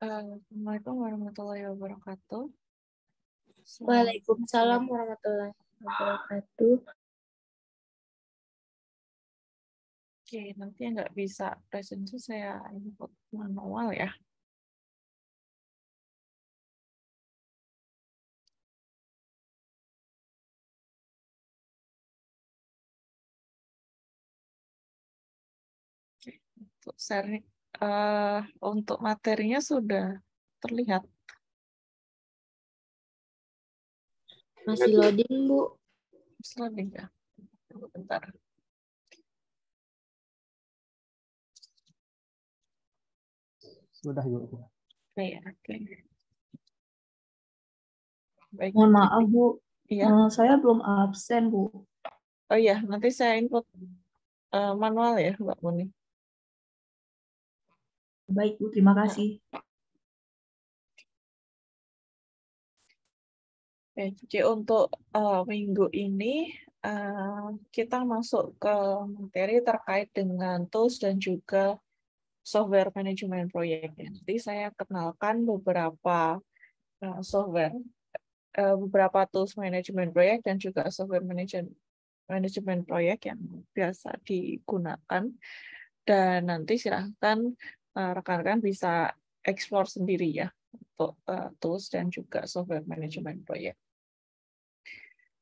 Assalamualaikum warahmatullahi wabarakatuh. Waalaikumsalam warahmatullahi wabarakatuh. Oke, nanti yang nggak bisa presentasi saya input manual ya. Oke, untuk materinya sudah terlihat. Masih loading, Bu. Sliding ya. Bentar. Sudah juga. Oke. Baik. Mohon maaf, Bu. Iya. Saya belum absen, Bu. Oh iya, nanti saya input manual ya, Mbak Muni. Baik, Bu. Terima kasih. Oke, jadi untuk minggu ini kita masuk ke materi terkait dengan tools dan juga software manajemen proyek. Nanti saya kenalkan beberapa software, beberapa tools manajemen proyek dan juga software manajemen proyek yang biasa digunakan. Dan nanti silahkan rekan-rekan bisa explore sendiri ya untuk tools dan juga software manajemen proyek.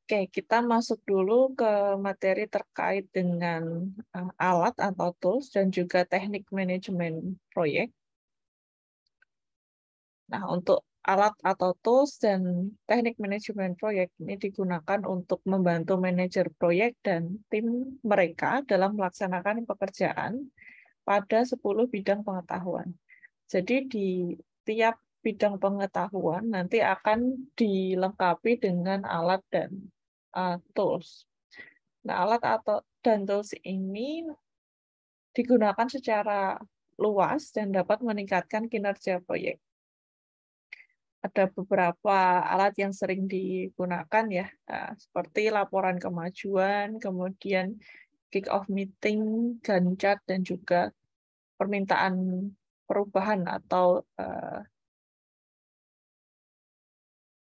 Oke, kita masuk dulu ke materi terkait dengan alat atau tools dan juga teknik manajemen proyek. Nah, untuk alat atau tools dan teknik manajemen proyek ini digunakan untuk membantu manajer proyek dan tim mereka dalam melaksanakan pekerjaan pada 10 bidang pengetahuan. Jadi di tiap bidang pengetahuan nanti akan dilengkapi dengan alat dan tools. Nah, alat dan tools ini digunakan secara luas dan dapat meningkatkan kinerja proyek. Ada beberapa alat yang sering digunakan ya, seperti laporan kemajuan, kemudian kick-off meeting, Gantt chart, dan juga permintaan perubahan atau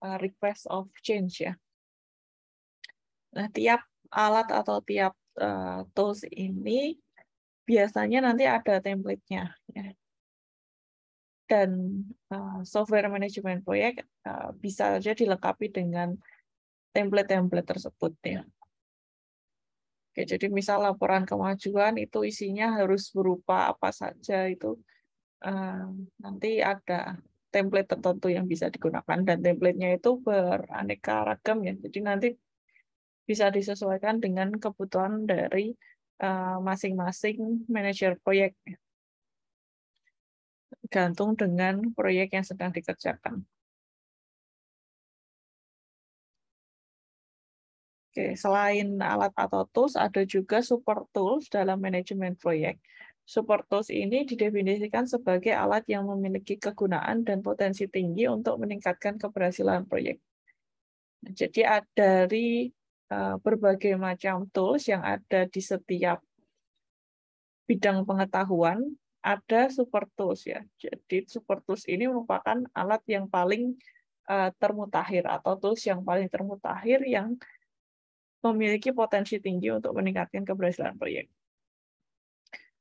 request of change ya. Nah, tiap alat atau tiap tools ini biasanya nanti ada template-nya. Ya. Dan software manajemen proyek bisa saja dilengkapi dengan template-template tersebut. Ya. Oke, jadi misal laporan kemajuan itu isinya harus berupa apa saja itu nanti ada template tertentu yang bisa digunakan dan template-nya itu beraneka ragam ya. Jadi nanti bisa disesuaikan dengan kebutuhan dari masing-masing manajer proyek, gantung dengan proyek yang sedang dikerjakan. Oke, selain alat atau tools, ada juga support tools dalam manajemen proyek. Support tools ini didefinisikan sebagai alat yang memiliki kegunaan dan potensi tinggi untuk meningkatkan keberhasilan proyek. Jadi dari berbagai macam tools yang ada di setiap bidang pengetahuan, ada support tools ya. Jadi support tools ini merupakan alat yang paling termutakhir atau tools yang paling termutakhir yang memiliki potensi tinggi untuk meningkatkan keberhasilan proyek.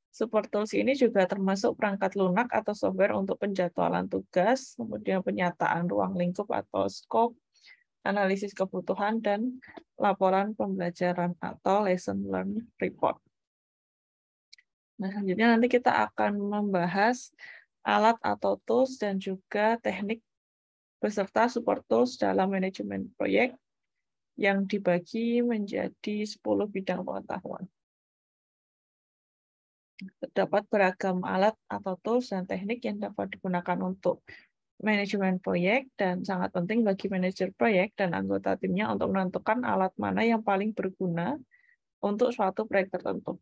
Support tools ini juga termasuk perangkat lunak atau software untuk penjadwalan tugas, kemudian penyataan ruang lingkup atau scope, analisis kebutuhan, dan laporan pembelajaran atau lesson learned report. Nah, selanjutnya nanti kita akan membahas alat atau tools dan juga teknik beserta support tools dalam manajemen proyek yang dibagi menjadi 10 bidang pengetahuan. Terdapat beragam alat atau tools dan teknik yang dapat digunakan untuk manajemen proyek dan sangat penting bagi manajer proyek dan anggota timnya untuk menentukan alat mana yang paling berguna untuk suatu proyek tertentu.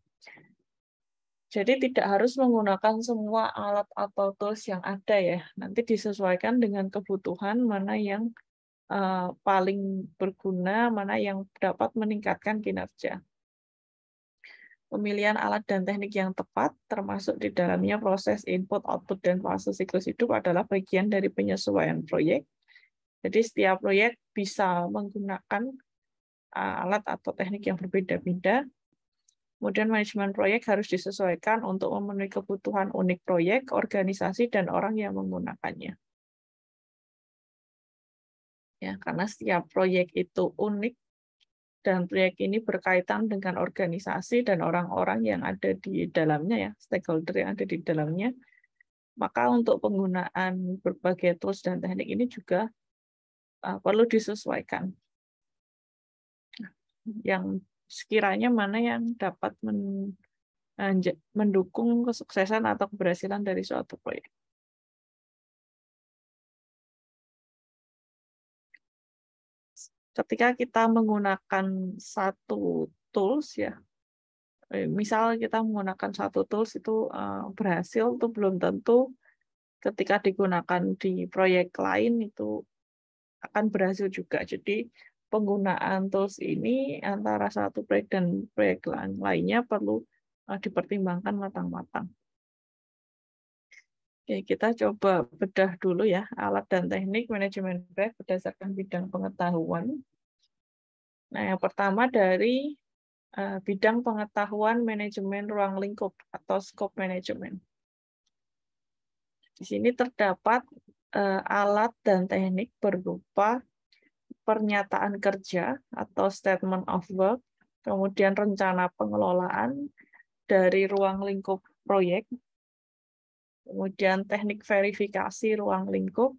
Jadi tidak harus menggunakan semua alat atau tools yang ada ya. Nanti disesuaikan dengan kebutuhan mana yang paling berguna, mana yang dapat meningkatkan kinerja. Pemilihan alat dan teknik yang tepat, termasuk di dalamnya proses input, output, dan fase siklus hidup adalah bagian dari penyesuaian proyek. Jadi setiap proyek bisa menggunakan alat atau teknik yang berbeda-beda. Kemudian manajemen proyek harus disesuaikan untuk memenuhi kebutuhan unik proyek, organisasi, dan orang yang menggunakannya. Ya, karena setiap proyek itu unik, dan proyek ini berkaitan dengan organisasi dan orang-orang yang ada di dalamnya, ya, stakeholder yang ada di dalamnya, maka untuk penggunaan berbagai tools dan teknik ini juga perlu disesuaikan. Yang sekiranya mana yang dapat mendukung kesuksesan atau keberhasilan dari suatu proyek. Ketika kita menggunakan satu tools, ya, misal kita menggunakan satu tools itu berhasil, itu belum tentu ketika digunakan di proyek lain itu akan berhasil juga. Jadi penggunaan tools ini antara satu proyek dan proyek lainnya perlu dipertimbangkan matang-matang. Oke, kita coba bedah dulu ya alat dan teknik manajemen proyek berdasarkan bidang pengetahuan. Nah, yang pertama dari bidang pengetahuan manajemen ruang lingkup atau scope management. Di sini terdapat alat dan teknik berupa pernyataan kerja atau statement of work, kemudian rencana pengelolaan dari ruang lingkup proyek, kemudian teknik verifikasi ruang lingkup,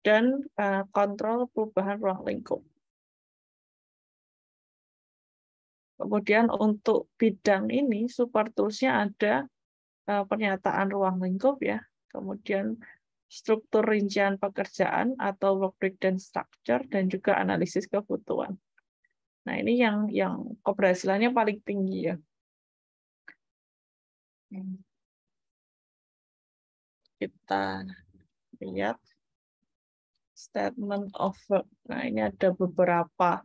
dan kontrol perubahan ruang lingkup. Kemudian untuk bidang ini, super tools-nya ada pernyataan ruang lingkup, ya, kemudian struktur rincian pekerjaan atau work breakdown structure, dan juga analisis kebutuhan. Nah, ini yang keberhasilannya paling tinggi, ya. Kita lihat statement of work. Nah, ini ada beberapa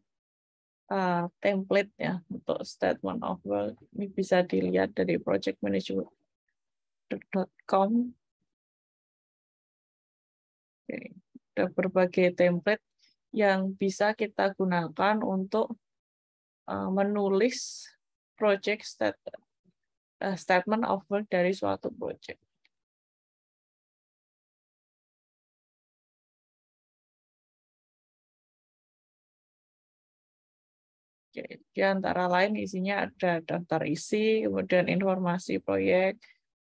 template ya untuk statement of work. Ini bisa dilihat dari projectmanagement.com. Ada berbagai template yang bisa kita gunakan untuk menulis project statement of work dari suatu project. Di antara lain isinya ada daftar isi, kemudian informasi proyek,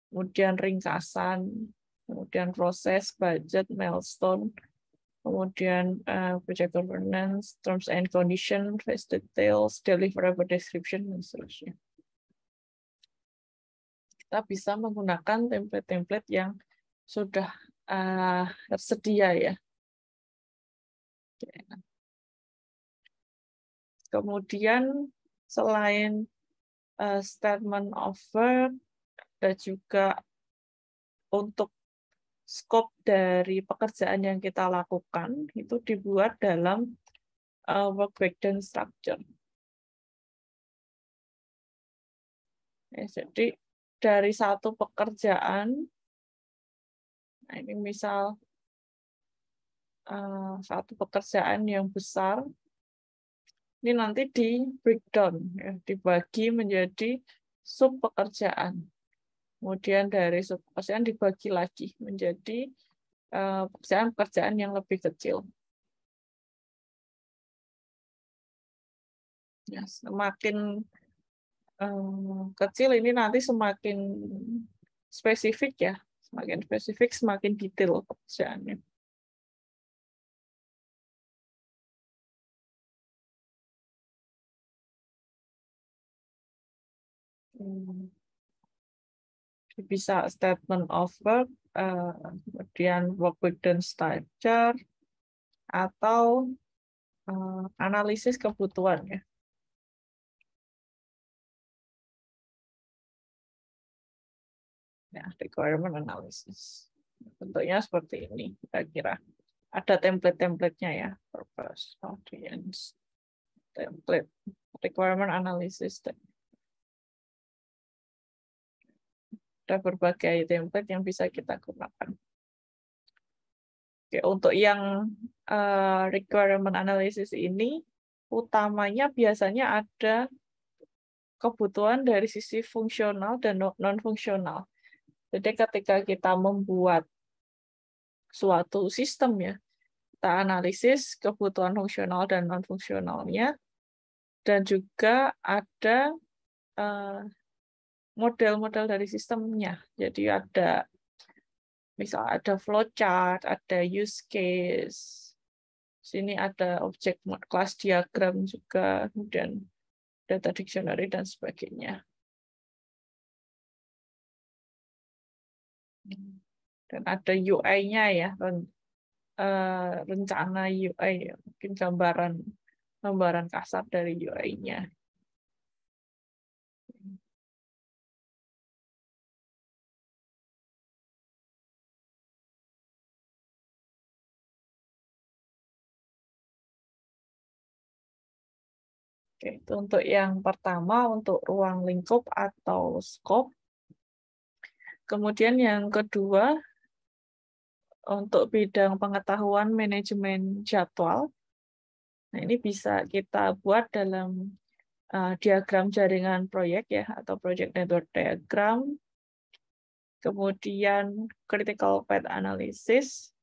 kemudian ringkasan, kemudian proses, budget, milestone, kemudian project governance, terms and condition, phase details, deliverable description, dan seterusnya. Kita bisa menggunakan template-template yang sudah tersedia, ya. Kemudian selain statement of work, ada juga untuk scope dari pekerjaan yang kita lakukan itu dibuat dalam work breakdown structure. Ya, jadi dari satu pekerjaan, nah ini misal satu pekerjaan yang besar, ini nanti di breakdown, ya, dibagi menjadi sub pekerjaan. Kemudian dari sub pekerjaan dibagi lagi menjadi pekerjaan-pekerjaan yang lebih kecil. Ya, semakin kecil ini nanti semakin spesifik, ya, semakin spesifik semakin detail pekerjaannya. Bisa statement of work, kemudian work breakdown structure, atau analisis kebutuhan, ya. Ya, requirement analysis. Bentuknya seperti ini, kira-kira. Ada template-templatenya, ya. Purpose, audience, template, requirement analysis. Ada berbagai template yang bisa kita gunakan. Oke, untuk yang requirement analysis ini, utamanya biasanya ada kebutuhan dari sisi fungsional dan non-fungsional. Jadi ketika kita membuat suatu sistem ya, kita analisis kebutuhan fungsional dan non-fungsionalnya, dan juga ada model-model dari sistemnya. Jadi ada misal ada flowchart, ada use case, sini ada objek class diagram juga, kemudian data dictionary dan sebagainya. Dan ada UI-nya ya, rencana UI, mungkin gambaran kasar dari UI-nya. Oke, itu untuk yang pertama, untuk ruang lingkup atau scope. Kemudian yang kedua, untuk bidang pengetahuan manajemen jadwal. Nah, ini bisa kita buat dalam diagram jaringan proyek ya, atau project network diagram. Kemudian critical path analysis.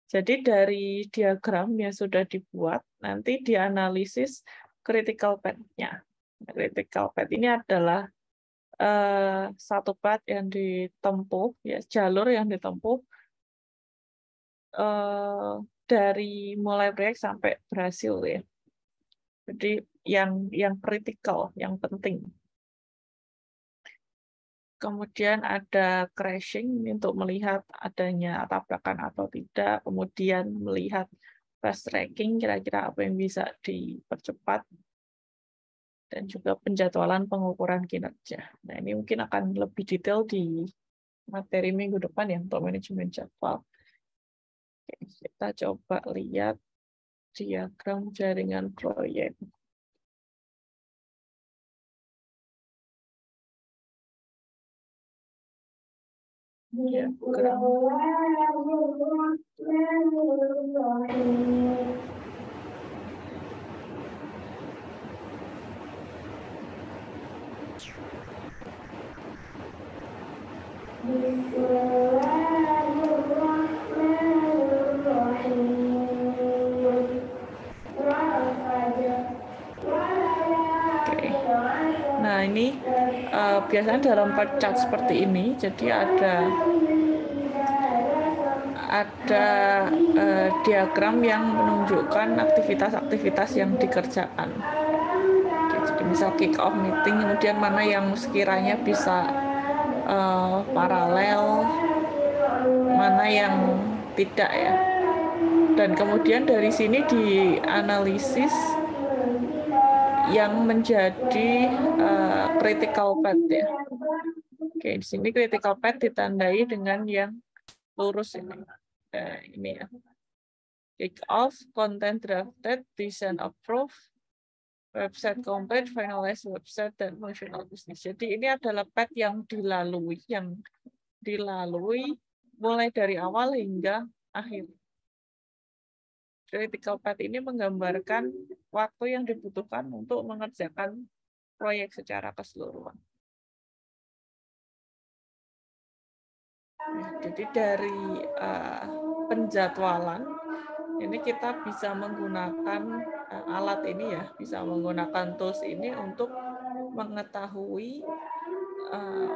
Jadi dari diagram yang sudah dibuat, nanti dianalisis critical path-nya. Critical path ini adalah satu path yang ditempuh, ya, jalur yang ditempuh dari mulai proyek sampai berhasil ya. Jadi yang kritikal, yang penting. Kemudian ada crashing untuk melihat adanya tabrakan atau tidak. Kemudian melihat fast tracking, kira-kira apa yang bisa dipercepat. Dan juga penjadwalan pengukuran kinerja. Nah, ini mungkin akan lebih detail di materi minggu depan ya untuk manajemen jadwal. Oke, kita coba lihat diagram jaringan proyek. Diagram. Nah, ini biasanya dalam chart seperti ini, jadi ada diagram yang menunjukkan aktivitas-aktivitas yang dikerjakan. Oke, jadi misal kick off meeting, kemudian mana yang sekiranya bisa paralel, mana yang tidak ya. Dan kemudian dari sini dianalisis yang menjadi critical path ya. Oke, di sini critical path ditandai dengan yang lurus ini. Ini ya. Kick off, content drafted, design approved, website complete, finalize website, dan functional business. Jadi ini adalah path yang dilalui mulai dari awal hingga akhir. Critical path ini menggambarkan waktu yang dibutuhkan untuk mengerjakan proyek secara keseluruhan. Jadi dari penjadwalan ini kita bisa menggunakan alat ini ya, bisa menggunakan tools ini untuk mengetahui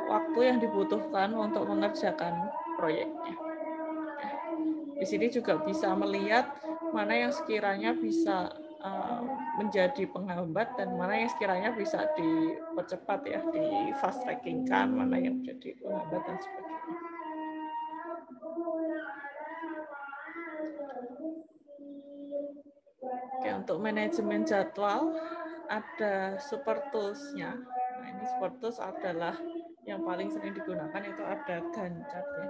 waktu yang dibutuhkan untuk mengerjakan proyeknya. Di sini juga bisa melihat mana yang sekiranya bisa menjadi penghambat dan mana yang sekiranya bisa dipercepat ya, di fast tracking kan, mana yang menjadi penghambat dan sebagainya. Oke, untuk manajemen jadwal ada super tools-nya. Nah, ini super tools adalah yang paling sering digunakan, itu ada Gantt chart ya.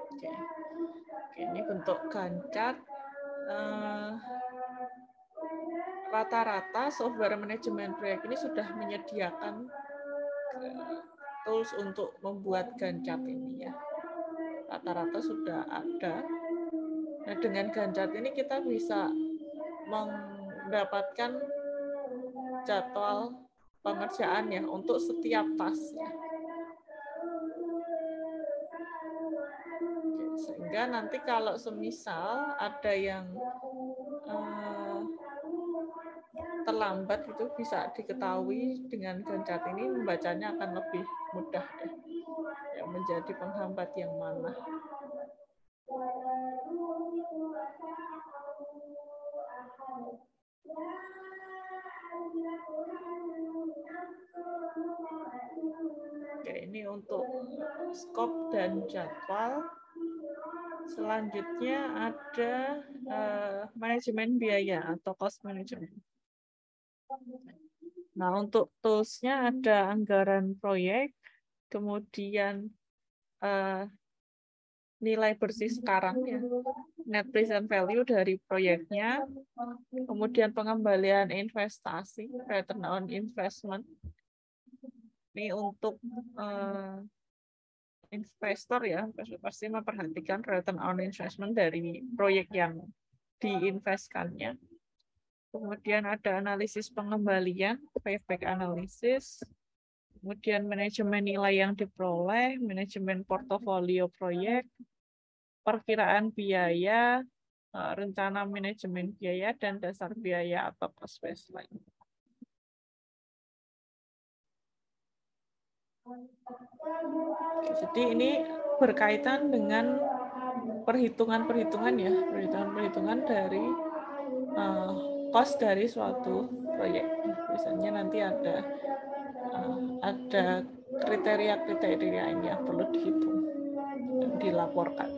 Oke, ini bentuk Gantt chart. rata-rata software manajemen proyek ini sudah menyediakan tools untuk membuat Gantt chart ini ya. Rata-rata sudah ada. Nah, dengan Gantt chart ini kita bisa mendapatkan jadwal pengerjaan ya untuk setiap tasnya. Sehingga nanti kalau semisal ada yang terlambat itu bisa diketahui dengan Gantt chart ini, membacanya akan lebih mudah ya. Yang menjadi penghambat yang mana. Oke, ini untuk skop dan jadwal. Selanjutnya ada manajemen biaya atau cost management. Nah, untuk tools-nya ada anggaran proyek, kemudian nilai bersih sekarang ya, net present value dari proyeknya, kemudian pengembalian investasi, return on investment. Ini untuk investor ya, pasti memperhatikan return on investment dari proyek yang diinvestkannya. Kemudian ada analisis pengembalian, payback analysis, kemudian manajemen nilai yang diperoleh, manajemen portofolio proyek, perkiraan biaya, rencana manajemen biaya, dan dasar biaya atau cost baseline. Jadi ini berkaitan dengan perhitungan-perhitungan ya, perhitungan-perhitungan dari cost dari suatu proyek. Misalnya nanti ada kriteria-kriteria yang perlu dihitung dan dilaporkan.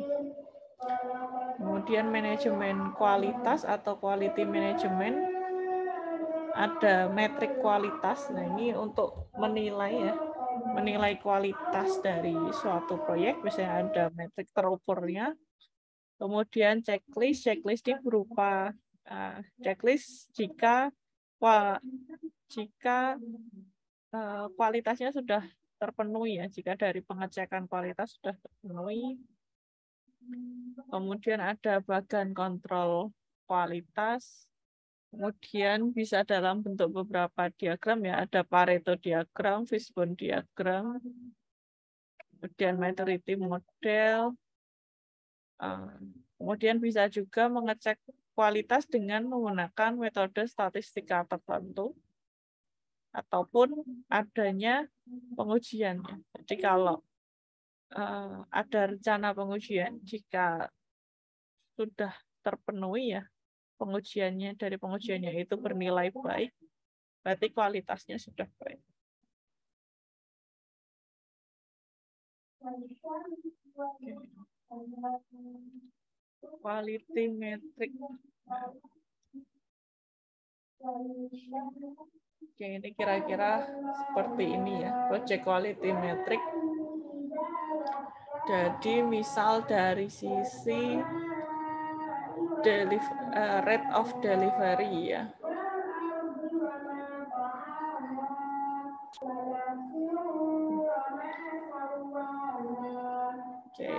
Kemudian manajemen kualitas atau quality management, ada metrik kualitas. Nah, ini untuk menilai ya, menilai kualitas dari suatu proyek, misalnya ada metrik terukurnya. Kemudian checklist ini berupa checklist jika kualitasnya sudah terpenuhi ya, jika dari pengecekan kualitas sudah terpenuhi. Kemudian ada bagan kontrol kualitas. Kemudian bisa dalam bentuk beberapa diagram ya, ada Pareto diagram, Fishbone diagram, kemudian maturity model. Kemudian bisa juga mengecek kualitas dengan menggunakan metode statistika tertentu ataupun adanya pengujian. Jadi kalau ada rencana pengujian, jika sudah terpenuhi ya pengujiannya, dari pengujiannya itu bernilai baik, berarti kualitasnya sudah baik. Quality metric. Oke, ini kira-kira seperti ini ya, project quality metric. Jadi misal dari sisi rate of delivery ya. Oke.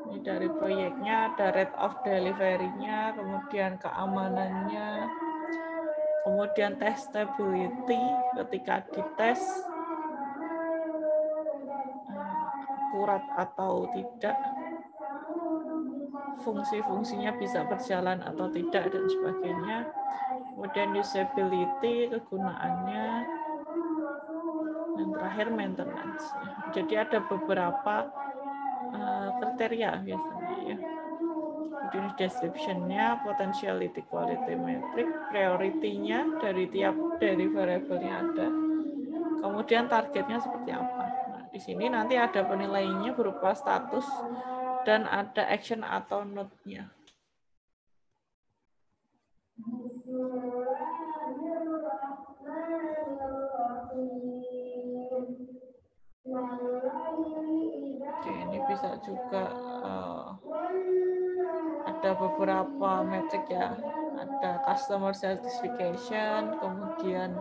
Ini dari proyeknya ada rate of delivery-nya, kemudian keamanannya, kemudian testability ketika dites akurat atau tidak, fungsi-fungsinya bisa berjalan atau tidak, dan sebagainya. Kemudian usability, kegunaannya, dan terakhir maintenance. Jadi ada beberapa kriteria biasanya ya. Jadi description-nya, potentiality quality metric, priority-nya dari variable-nya ada. Kemudian targetnya seperti apa. Nah, di sini nanti ada penilaiannya berupa status dan ada action atau note-nya. Oke, ini bisa juga ada beberapa metrik ya, ada customer satisfaction, kemudian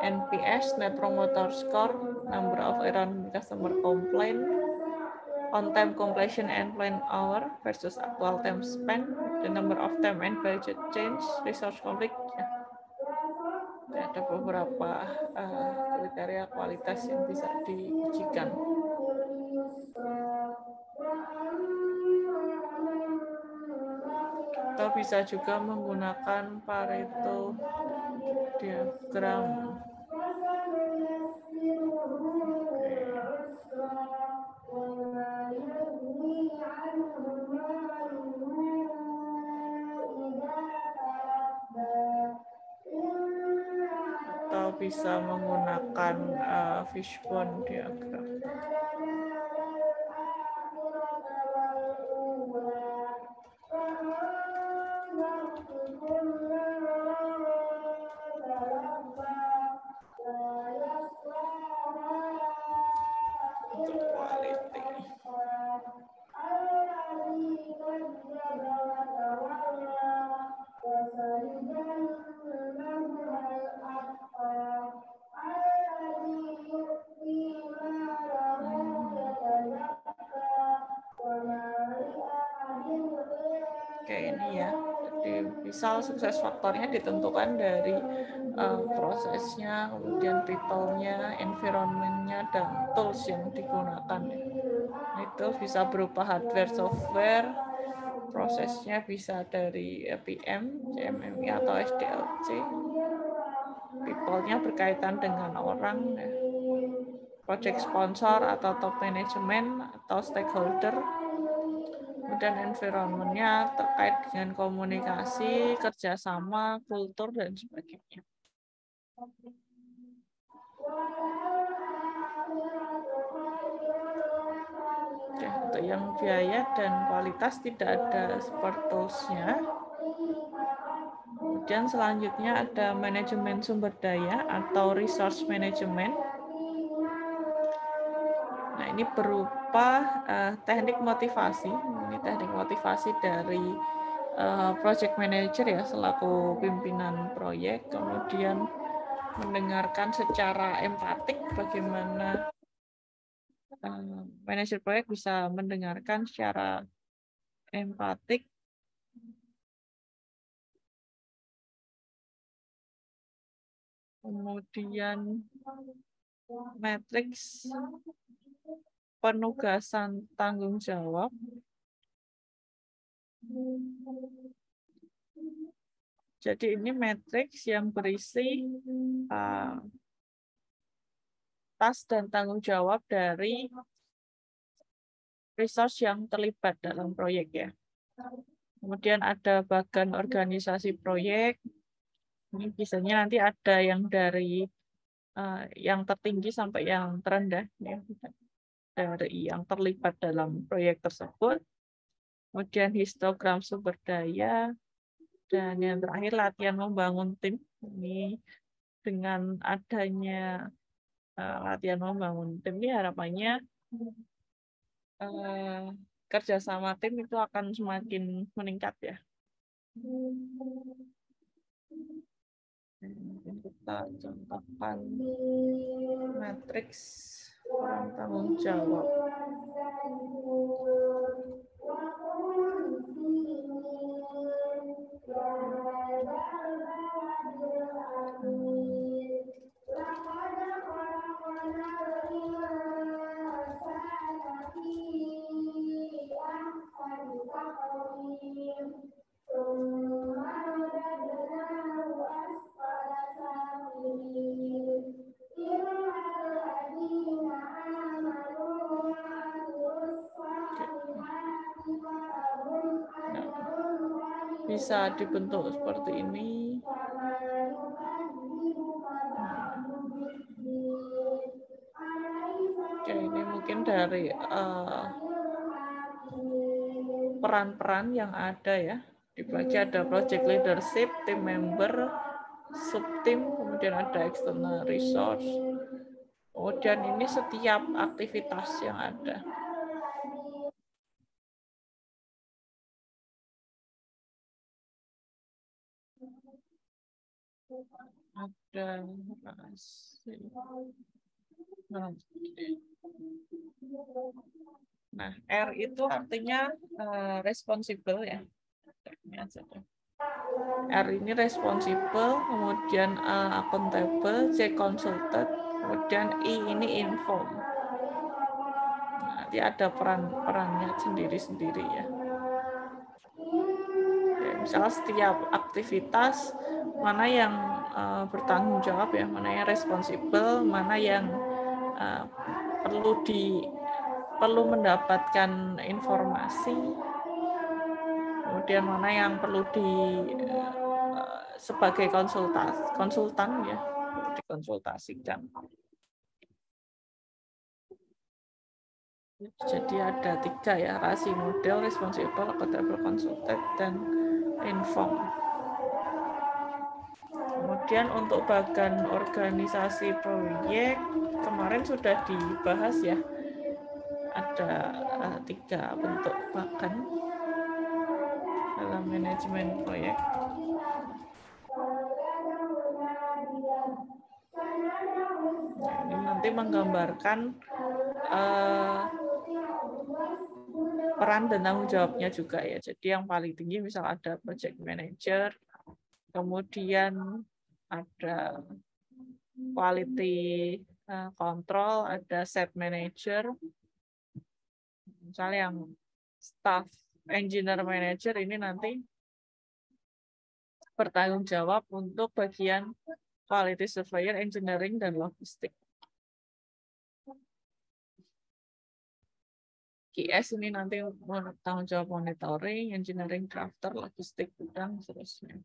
NPS, Net Promoter Score, number of errand customer complaint, on time completion and plan hour versus actual time spent, the number of time and budget change, resource conflict. Ada beberapa kriteria kualitas yang bisa diujikan. Atau bisa juga menggunakan Pareto diagram. Atau bisa menggunakan fishbone diagram. Oke, ini ya. Jadi misal sukses faktornya ditentukan dari prosesnya, kemudian people-nya, environment-nya, dan tools yang digunakan. Itu bisa berupa hardware, software, prosesnya bisa dari PM, CMMI, atau SDLC. People-nya berkaitan dengan orang, project sponsor atau top management atau stakeholder. Kemudian environment-nya terkait dengan komunikasi, kerjasama, kultur, dan sebagainya. Oke, untuk yang biaya dan kualitas tidak ada support tools-nya. Kemudian selanjutnya ada manajemen sumber daya atau resource management. Nah, ini berupa teknik motivasi. Ini teknik motivasi dari project manager ya, selaku pimpinan proyek, kemudian mendengarkan secara empatik bagaimana manajer proyek bisa mendengarkan secara empatik kemudian matriks penugasan tanggung jawab. Jadi ini matriks yang berisi tas dan tanggung jawab dari resource yang terlibat dalam proyek ya. Kemudian ada bagan organisasi proyek. Ini biasanya nanti ada yang dari yang tertinggi sampai yang terendah ya. Dari yang terlibat dalam proyek tersebut. Kemudian histogram sumber daya, dan yang terakhir latihan membangun tim. Ini dengan adanya latihan membangun tim ini harapannya kerjasama tim itu akan semakin meningkat ya. Mungkin kita contohkan matriks peran tanggung jawab. Bisa dibentuk seperti ini. Oke, ini mungkin dari peran-peran yang ada ya. Dibagi ada project leadership, team member, sub-team, kemudian ada external resource. Kemudian ini setiap aktivitas yang ada. Ada nah, R itu artinya responsible ya. R ini responsible, kemudian accountable, C consulted, kemudian I ini inform. Nanti ada perannya sendiri-sendiri ya. Misalnya setiap aktivitas mana yang bertanggung jawab ya, mana yang responsibel, mana yang perlu mendapatkan informasi, kemudian mana yang perlu sebagai konsultan ya, dikonsultasikan. Jadi ada 3 ya, rasi model, responsible, accountable, consulted, dan inform. Kemudian untuk bagian organisasi proyek kemarin sudah dibahas ya, ada 3 bentuk bagian dalam manajemen proyek. Nah, ini nanti menggambarkan peran dan tanggung jawabnya juga ya. Jadi yang paling tinggi misal ada project manager, kemudian ada quality control, ada set manager. Misalnya yang staff engineer manager ini nanti bertanggung jawab untuk bagian quality surveyor, engineering, dan logistik. QS ini nanti tanggung jawab monitoring, engineering, drafter, logistik, gudang, seterusnya.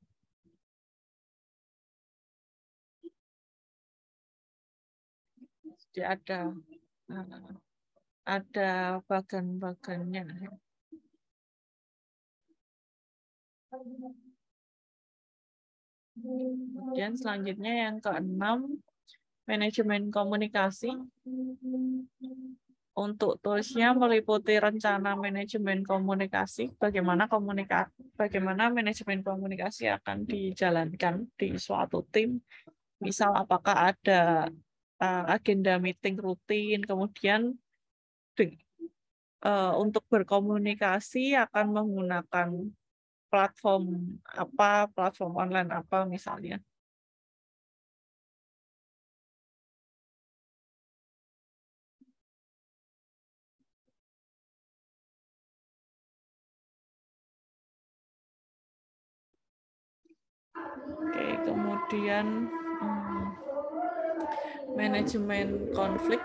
Jadi ada bagan-bagannya. Kemudian selanjutnya yang ke-6, manajemen komunikasi. Untuk toolsnya meliputi rencana manajemen komunikasi, bagaimana manajemen komunikasi akan dijalankan di suatu tim. Misal apakah ada agenda meeting rutin, kemudian untuk berkomunikasi akan menggunakan platform apa, platform online apa misalnya. Oke, kemudian manajemen konflik.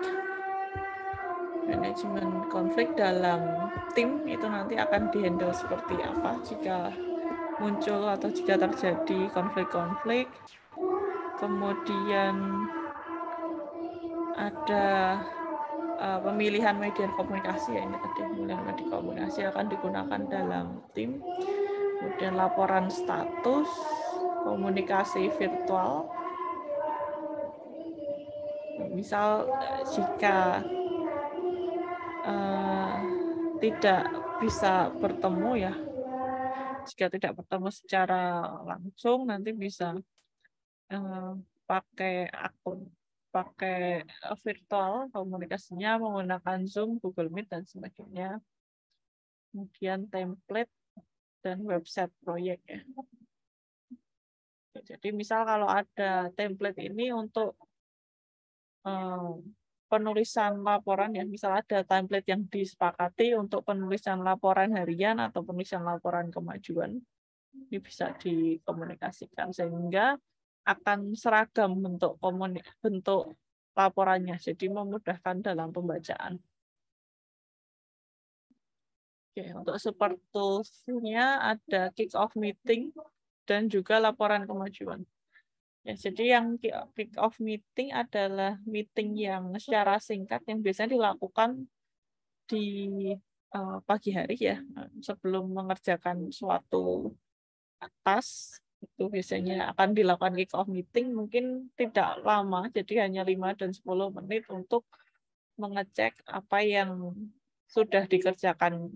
Manajemen konflik dalam tim itu nanti akan dihandle seperti apa jika muncul atau jika terjadi konflik-konflik. Kemudian ada pemilihan media komunikasi ya, ini tadi pemilihan media komunikasi akan digunakan dalam tim. Kemudian laporan status, komunikasi virtual. Misal jika tidak bisa bertemu ya, jika tidak bertemu secara langsung nanti bisa pakai akun, pakai virtual komunikasinya menggunakan Zoom, Google Meet, dan sebagainya. Kemudian template dan website proyek ya. Jadi misal kalau ada template ini untuk penulisan laporan ya, misal ada template yang disepakati untuk penulisan laporan harian atau penulisan laporan kemajuan, ini bisa dikomunikasikan sehingga akan seragam bentuk laporannya, jadi memudahkan dalam pembacaan. Oke, untuk support tools-nya ada kick-off meeting dan juga laporan kemajuan. Ya, jadi yang kick-off meeting adalah meeting yang secara singkat yang biasanya dilakukan di pagi hari ya, sebelum mengerjakan suatu task. Itu biasanya akan dilakukan kick-off meeting, mungkin tidak lama, jadi hanya 5 dan 10 menit untuk mengecek apa yang sudah dikerjakan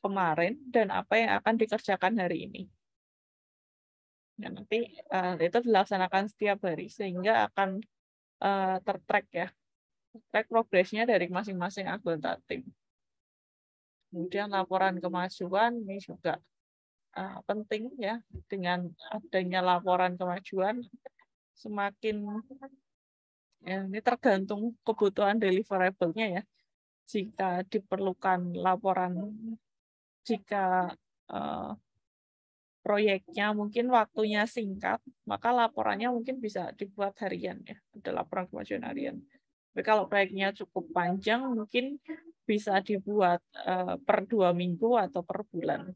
kemarin dan apa yang akan dikerjakan hari ini. Ya, nanti itu dilaksanakan setiap hari sehingga akan tertrack ya, track progresnya dari masing-masing anggota tim. Kemudian laporan kemajuan ini juga penting ya, dengan adanya laporan kemajuan semakin ya, ini tergantung kebutuhan deliverable-nya ya. Jika diperlukan laporan, jika proyeknya mungkin waktunya singkat, maka laporannya mungkin bisa dibuat harian ya, ada laporan kemajuan harian. Tapi kalau proyeknya cukup panjang, mungkin bisa dibuat per 2 minggu atau per bulan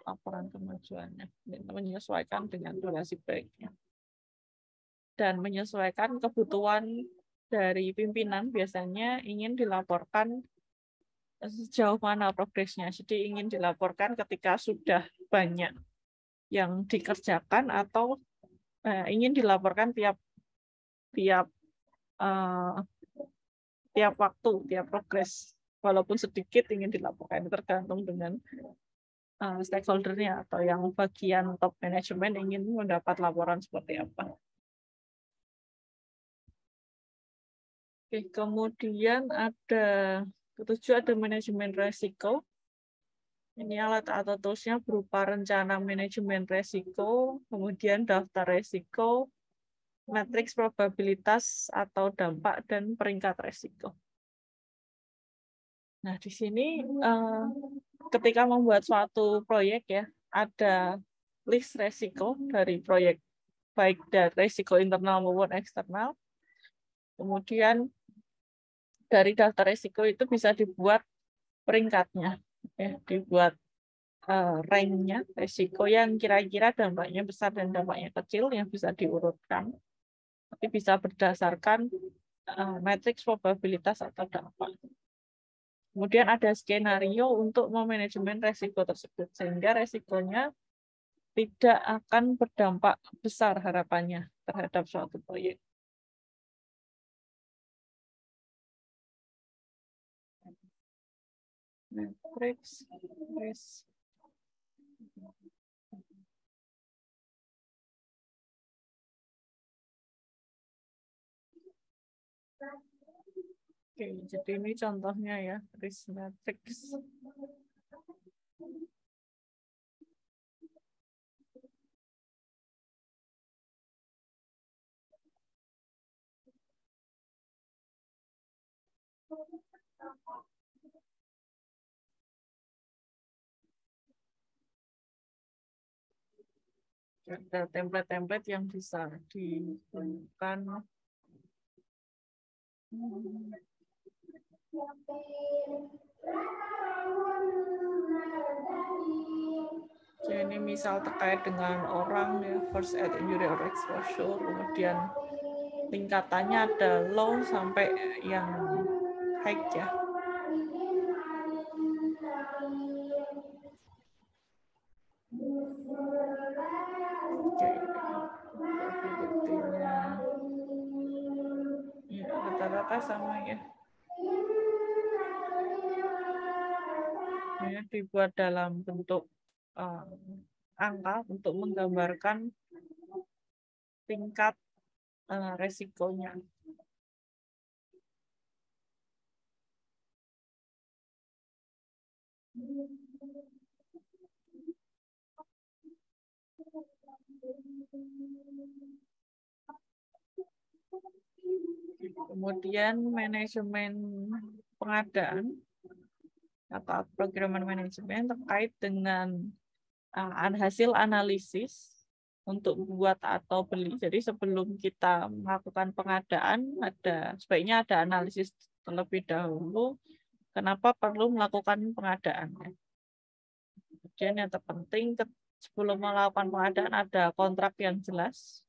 laporan kemajuannya, menyesuaikan dengan durasi proyeknya. Dan menyesuaikan kebutuhan dari pimpinan, biasanya ingin dilaporkan sejauh mana progresnya. Jadi ingin dilaporkan ketika sudah banyak yang dikerjakan atau ingin dilaporkan tiap waktu, tiap progres. Walaupun sedikit ingin dilaporkan, tergantung dengan stakeholder-nya atau yang bagian top manajemen ingin mendapat laporan seperti apa. Oke, kemudian ketujuh ada manajemen resiko. Ini alat atau tools-nya berupa rencana manajemen resiko, kemudian daftar resiko, matriks probabilitas atau dampak, dan peringkat resiko. Nah, di sini ketika membuat suatu proyek ya, ada list resiko dari proyek, baik dari resiko internal maupun eksternal. Kemudian dari daftar resiko itu bisa dibuat peringkatnya, ya, dibuat rank-nya, resiko yang kira-kira dampaknya besar dan dampaknya kecil yang bisa diurutkan. Tapi bisa berdasarkan matriks probabilitas atau dampak. Kemudian ada skenario untuk memanajemen resiko tersebut, sehingga resikonya tidak akan berdampak besar harapannya terhadap suatu proyek. Matriks resiko. Oke, jadi ini contohnya ya, risk matrix. Ada template-template yang bisa digunakan. Jadi ini misal terkait dengan orang ya, first aid injury or exposure, kemudian tingkatannya ada low sampai yang high ya. Oke. Ya, rata-rata sama ya. Ini dibuat dalam bentuk angka untuk menggambarkan tingkat resikonya. Kemudian manajemen pengadaan atau programmer manajemen terkait dengan hasil analisis untuk buat atau beli. Jadi sebelum kita melakukan pengadaan, sebaiknya ada analisis terlebih dahulu kenapa perlu melakukan pengadaan. Kemudian yang terpenting sebelum melakukan pengadaan ada kontrak yang jelas.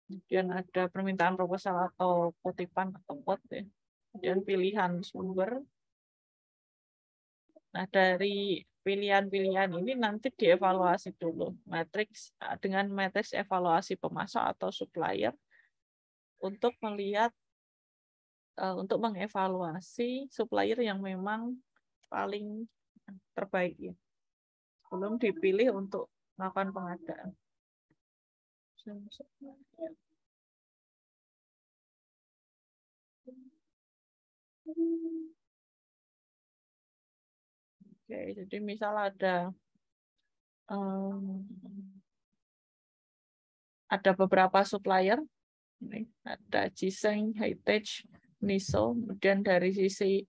Kemudian ada permintaan proposal atau kutipan atau quote ya. Kemudian pilihan sumber. Nah, dari pilihan-pilihan ini nanti dievaluasi dulu dengan matriks evaluasi pemasok atau supplier untuk melihat untuk mengevaluasi supplier yang memang paling terbaik ya. Belum dipilih untuk melakukan pengadaan. Oke, jadi misal ada beberapa supplier, ini ada Jiseng, Heritage, Niso, kemudian dari sisi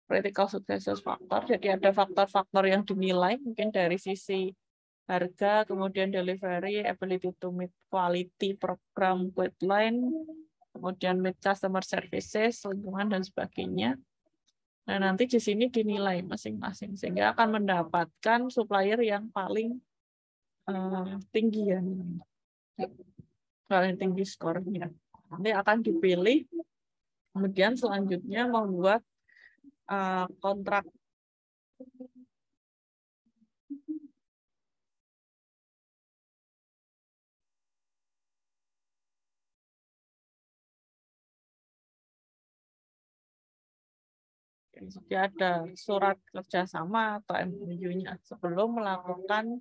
critical success factor, jadi ada faktor-faktor yang dinilai, mungkin dari sisi harga, kemudian delivery, ability to meet quality, program deadline, kemudian meet customer services, lingkungan, dan sebagainya. Nah, nanti di sini dinilai masing-masing, sehingga akan mendapatkan supplier yang paling tinggi ya, paling tinggi skornya. Nanti akan dipilih, kemudian selanjutnya membuat kontrak. Jadi ada surat kerjasama atau MOU-nya sebelum melakukan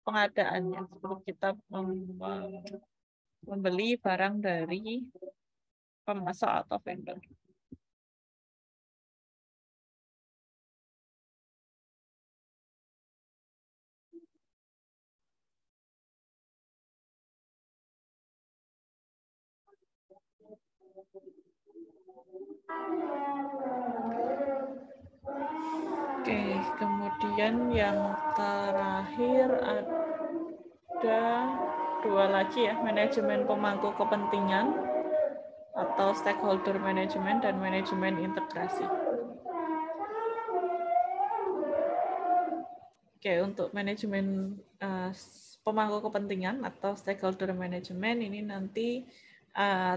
pengadaannya, sebelum kita membeli barang dari pemasok atau vendor. Oke, kemudian yang terakhir ada dua lagi ya, manajemen pemangku kepentingan atau stakeholder management dan manajemen integrasi. Oke, untuk manajemen pemangku kepentingan atau stakeholder management ini nanti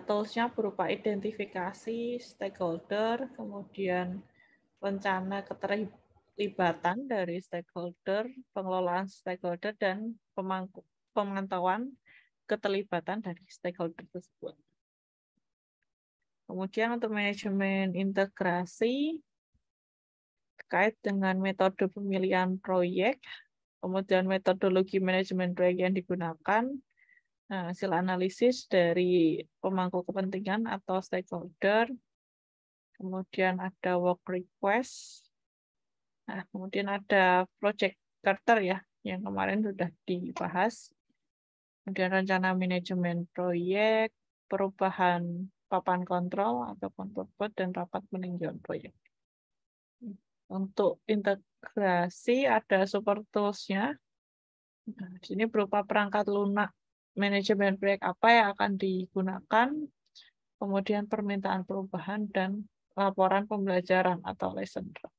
tools-nya berupa identifikasi stakeholder, kemudian rencana keterlibatan dari stakeholder, pengelolaan stakeholder, dan pemantauan keterlibatan dari stakeholder tersebut. Kemudian untuk manajemen integrasi terkait dengan metode pemilihan proyek, kemudian metodologi manajemen proyek yang digunakan, hasil analisis dari pemangku kepentingan atau stakeholder, kemudian ada work request, kemudian ada project charter ya, yang kemarin sudah dibahas, kemudian rencana manajemen proyek, perubahan papan kontrol atau control board, dan rapat peninjauan proyek. Untuk integrasi ada super tools-nya. Nah, di sini berupa perangkat lunak manajemen proyek apa yang akan digunakan, kemudian permintaan perubahan, dan laporan pembelajaran atau lesson plan.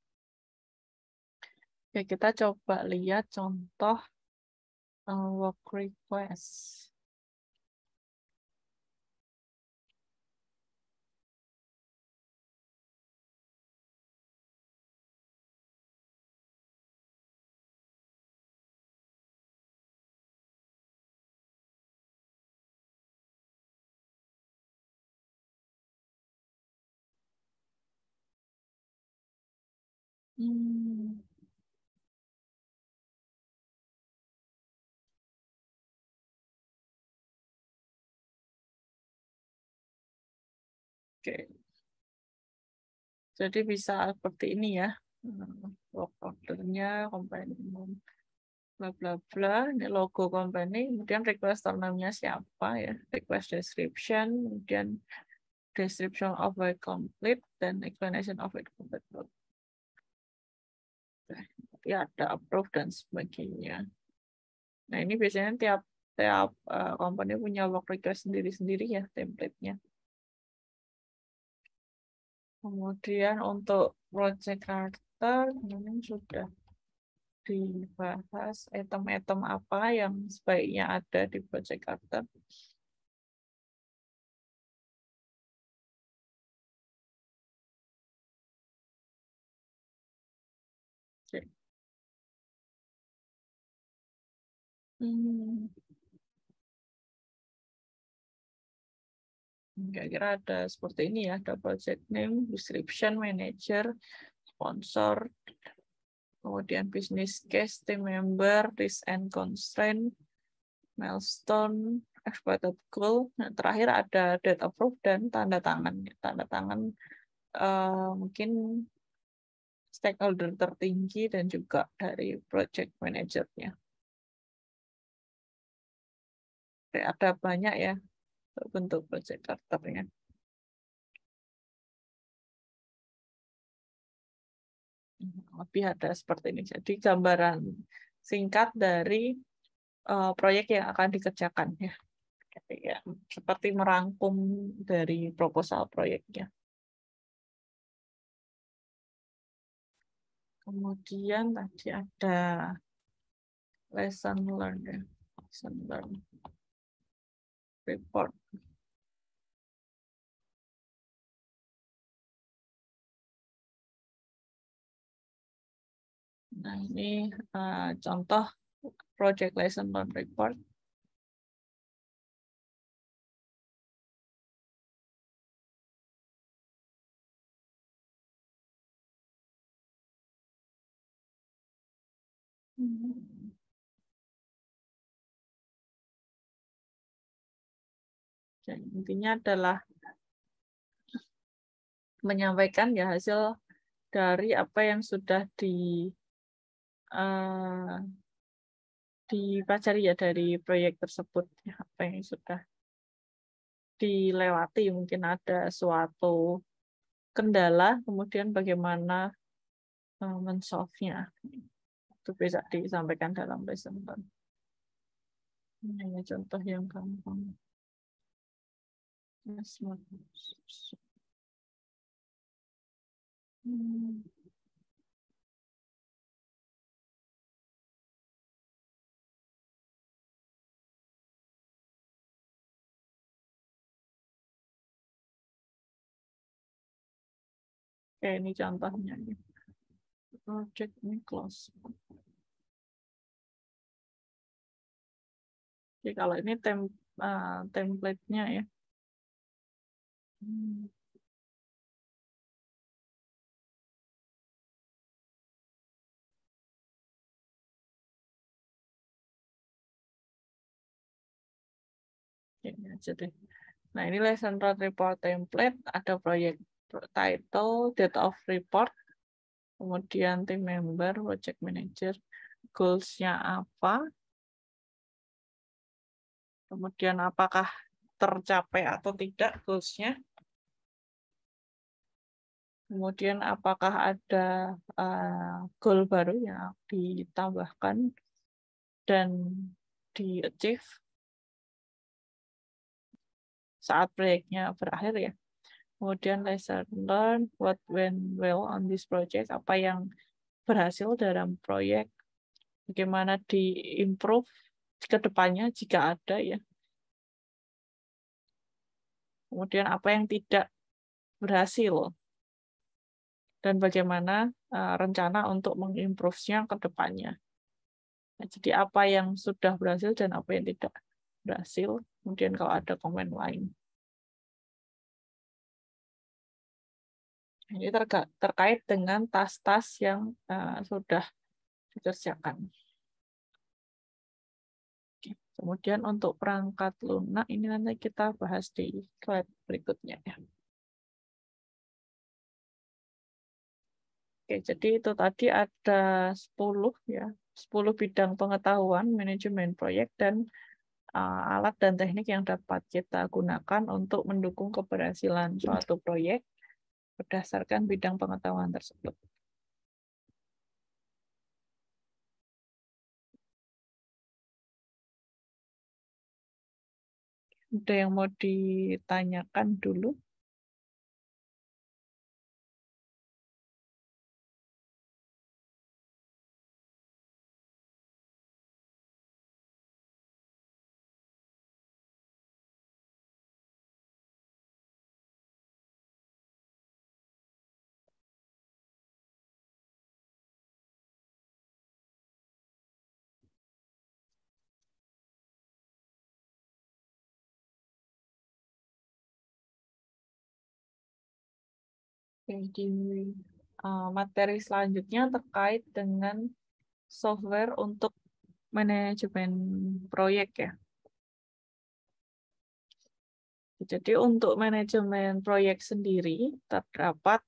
Oke, kita coba lihat contoh work request. Oke. Jadi bisa seperti ini ya. Work order-nya, company bla bla bla, ini logo company, kemudian requester namanya siapa ya, request description, kemudian description of work complete, dan explanation of work complete. Nanti ada approve dan sebagainya. Nah, ini biasanya tiap company punya work request sendiri-sendiri ya, template-nya. Kemudian untuk project charter ini sudah dibahas item-item apa yang sebaiknya ada di project charter. Oke. Kira-kira ada seperti ini ya, ada project name, description, manager, sponsor, kemudian business case, team member, risk and constraint, milestone, expected goal. Nah, terakhir ada date approve dan tanda tangan. Tanda tangan mungkin stakeholder tertinggi dan juga dari project manajernya. Ada banyak ya bentuk project charternya. Lebih ada seperti ini. Jadi gambaran singkat dari proyek yang akan dikerjakan ya. Ya, seperti merangkum dari proposal proyeknya. Kemudian tadi ada lesson learned ya. Lesson learned report. Nah, ini contoh project lesson learned report. Dan intinya adalah menyampaikan ya hasil dari apa yang sudah dipelajari ya dari proyek tersebut, ya, apa yang sudah dilewati, mungkin ada suatu kendala, kemudian bagaimana men-solve-nya. Itu bisa disampaikan dalam lesson plan. Ini contoh yang gampang. Oke, ini contohnya. Project ini close. Oke, kalau ini template-nya ya. Ini aja deh. Nah, ini lesson report template, ada proyek title, date of report, kemudian team member, project manager, goals-nya apa, kemudian apakah tercapai atau tidak goals-nya, kemudian apakah ada goal baru yang ditambahkan dan di-achieve saat proyeknya berakhir ya. Kemudian lesson learned, what went well on this project, apa yang berhasil dalam proyek, bagaimana di-improve ke depannya jika ada ya. Kemudian apa yang tidak berhasil dan bagaimana rencana untuk mengimprove-nya ke depannya. Nah, jadi apa yang sudah berhasil dan apa yang tidak berhasil, kemudian kalau ada komen lain. Ini terkait dengan tas-tas yang sudah dikerjakan. Kemudian untuk perangkat lunak, ini nanti kita bahas di slide berikutnya ya. Oke, jadi itu tadi ada 10 ya, 10 bidang pengetahuan manajemen proyek dan alat dan teknik yang dapat kita gunakan untuk mendukung keberhasilan suatu proyek berdasarkan bidang pengetahuan tersebut. Ada yang mau ditanyakan dulu? Oke, materi selanjutnya terkait dengan software untuk manajemen proyek ya. Jadi untuk manajemen proyek sendiri terdapat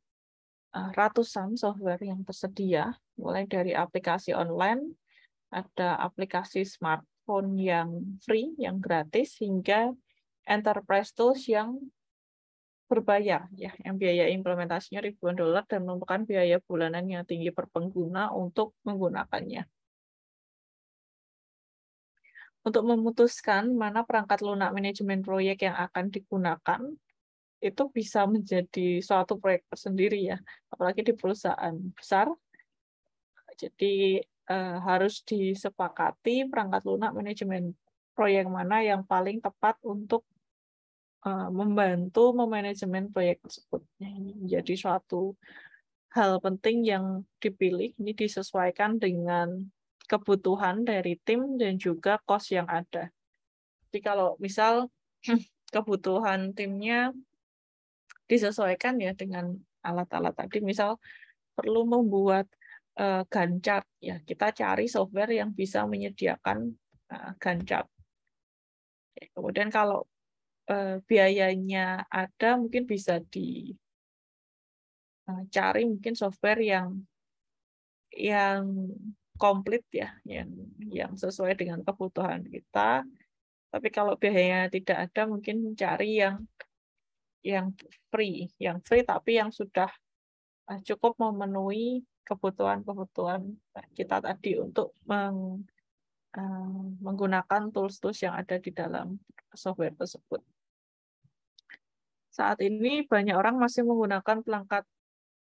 ratusan software yang tersedia, mulai dari aplikasi online, ada aplikasi smartphone yang free, yang gratis, hingga enterprise tools yang berbayar, ya, yang biaya implementasinya ribuan dolar dan merupakan biaya bulanan yang tinggi per pengguna untuk menggunakannya. Untuk memutuskan mana perangkat lunak manajemen proyek yang akan digunakan, itu bisa menjadi suatu proyek tersendiri ya, apalagi di perusahaan besar. Jadi harus disepakati perangkat lunak manajemen proyek mana yang paling tepat untuk membantu memanajemen proyek tersebut. Ini menjadi suatu hal penting yang dipilih, ini disesuaikan dengan kebutuhan dari tim dan juga cost yang ada. Jadi kalau misal kebutuhan timnya disesuaikan ya dengan alat-alat tadi, misal perlu membuat Gantt chart, ya kita cari software yang bisa menyediakan Gantt chart. Kemudian kalau biayanya ada, mungkin bisa dicari mungkin software yang komplit ya, yang sesuai dengan kebutuhan kita. Tapi kalau biayanya tidak ada, mungkin cari yang free tapi yang sudah cukup memenuhi kebutuhan kita tadi untuk menggunakan tools-tools yang ada di dalam software tersebut. Saat ini banyak orang masih menggunakan perangkat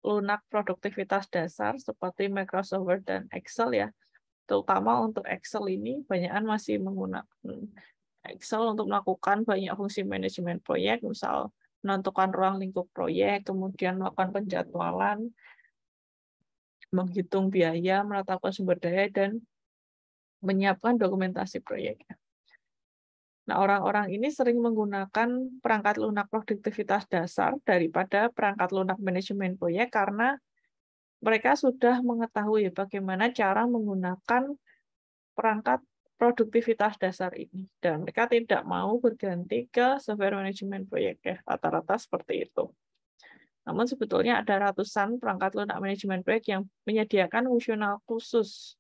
lunak produktivitas dasar seperti Microsoft Word dan Excel ya. Terutama untuk Excel ini banyakan masih menggunakan Excel untuk melakukan banyak fungsi manajemen proyek, misal menentukan ruang lingkup proyek, kemudian melakukan penjadwalan, menghitung biaya, menetapkan sumber daya, dan menyiapkan dokumentasi proyek. Nah, orang-orang ini sering menggunakan perangkat lunak produktivitas dasar daripada perangkat lunak manajemen proyek karena mereka sudah mengetahui bagaimana cara menggunakan perangkat produktivitas dasar ini. Dan mereka tidak mau berganti ke software manajemen proyek. Ya, rata-rata seperti itu. Namun sebetulnya ada ratusan perangkat lunak manajemen proyek yang menyediakan fungsional khusus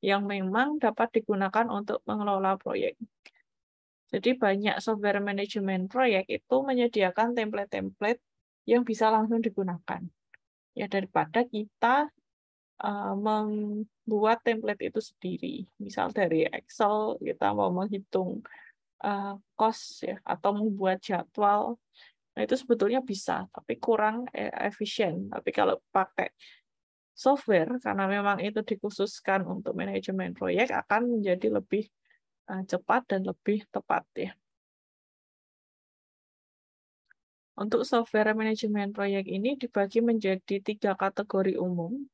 yang memang dapat digunakan untuk mengelola proyek. Jadi banyak software manajemen proyek itu menyediakan template-template yang bisa langsung digunakan. Ya, daripada kita membuat template itu sendiri. Misal dari Excel kita mau menghitung cost ya, atau membuat jadwal. Nah, itu sebetulnya bisa, tapi kurang efisien. Tapi kalau pakai software, karena memang itu dikhususkan untuk manajemen proyek, akan menjadi lebih cepat dan lebih tepat ya. Untuk software manajemen proyek ini dibagi menjadi 3 kategori umum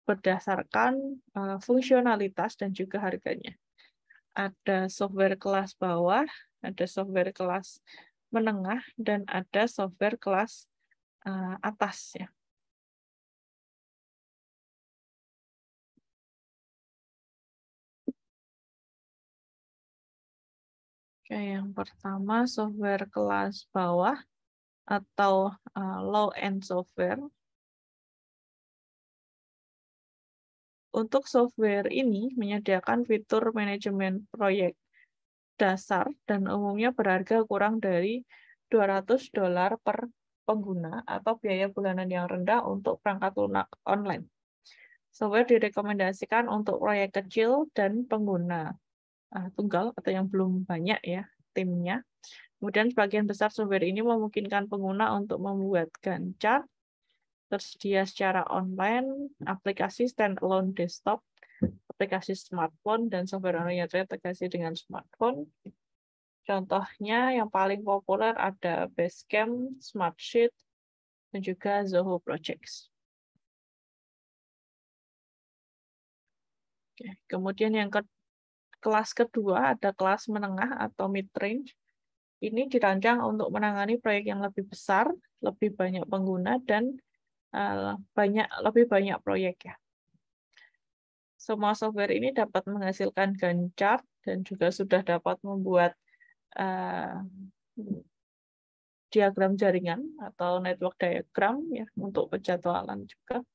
berdasarkan fungsionalitas dan juga harganya. Ada software kelas bawah, ada software kelas menengah, dan ada software kelas atas ya. Oke, yang pertama software kelas bawah atau low-end software. Untuk software ini menyediakan fitur manajemen proyek dasar dan umumnya berharga kurang dari $200 per pengguna atau biaya bulanan yang rendah untuk perangkat lunak online. Software direkomendasikan untuk proyek kecil dan pengguna tunggal atau yang belum banyak ya timnya. Kemudian sebagian besar software ini memungkinkan pengguna untuk membuat Gantt chart, tersedia secara online, aplikasi standalone desktop, aplikasi smartphone, dan software online yang terintegrasi dengan smartphone. Contohnya yang paling populer ada Basecamp, Smartsheet, dan juga Zoho Projects. Oke, kemudian yang kelas kedua ada kelas menengah atau mid-range. Ini dirancang untuk menangani proyek yang lebih besar, lebih banyak pengguna, dan lebih banyak proyek ya. Semua software ini dapat menghasilkan Gantt chart dan juga sudah dapat membuat diagram jaringan atau network diagram ya untuk penjadwalan juga.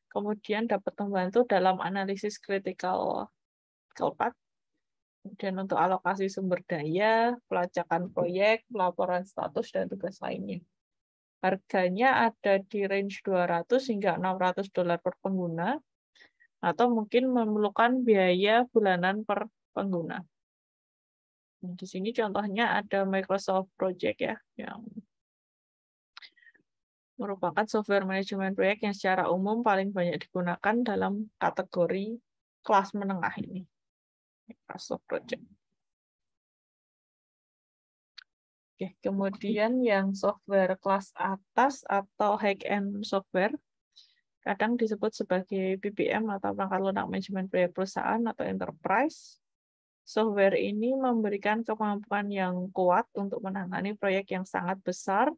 Kemudian dapat membantu dalam analisis critical path. Kemudian untuk alokasi sumber daya, pelacakan proyek, pelaporan status dan tugas lainnya. Harganya ada di range 200 hingga $600 per pengguna, atau mungkin memerlukan biaya bulanan per pengguna. Nah, di sini contohnya ada Microsoft Project ya, yang merupakan software manajemen proyek yang secara umum paling banyak digunakan dalam kategori kelas menengah ini. Microsoft Project. Oke, kemudian yang software kelas atas atau high-end software, kadang disebut sebagai PPM atau perangkat lunak manajemen proyek perusahaan atau enterprise. Software ini memberikan kemampuan yang kuat untuk menangani proyek yang sangat besar,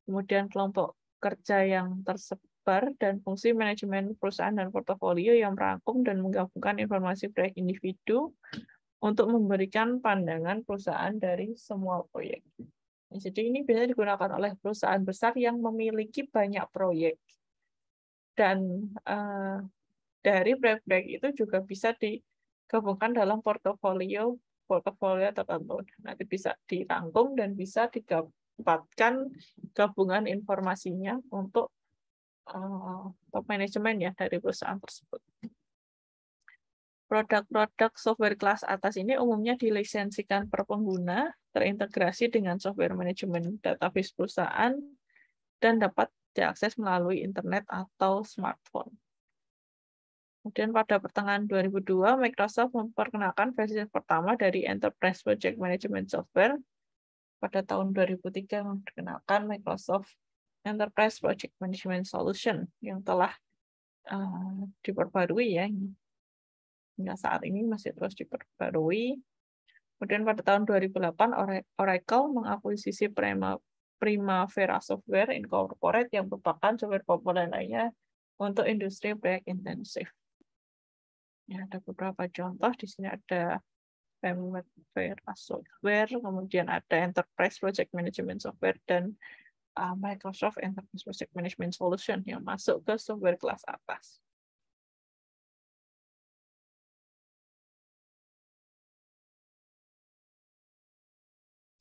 kemudian kelompok kerja yang tersebar, dan fungsi manajemen perusahaan dan portofolio yang merangkum dan menggabungkan informasi proyek individu untuk memberikan pandangan perusahaan dari semua proyek. Jadi ini biasanya digunakan oleh perusahaan besar yang memiliki banyak proyek. Dan dari proyek-proyek itu juga bisa digabungkan dalam portofolio tertentu. Nanti bisa dirangkum dan bisa didapatkan gabungan informasinya untuk top manajemen ya dari perusahaan tersebut. Produk-produk software kelas atas ini umumnya dilisensikan per pengguna, terintegrasi dengan software manajemen database perusahaan, dan dapat diakses melalui internet atau smartphone. Kemudian pada pertengahan 2002, Microsoft memperkenalkan versi pertama dari Enterprise Project Management Software. Pada tahun 2003 memperkenalkan Microsoft Enterprise Project Management Solution yang telah diperbarui ya. Hingga saat ini masih terus diperbarui. Kemudian pada tahun 2008, Oracle mengakuisisi Primavera Software Incorporated yang merupakan software populer lainnya untuk industri proyek intensif. Ya, ada beberapa contoh. Di sini ada Primavera Software, kemudian ada Enterprise Project Management Software, dan Microsoft Enterprise Project Management Solution yang masuk ke software kelas atas.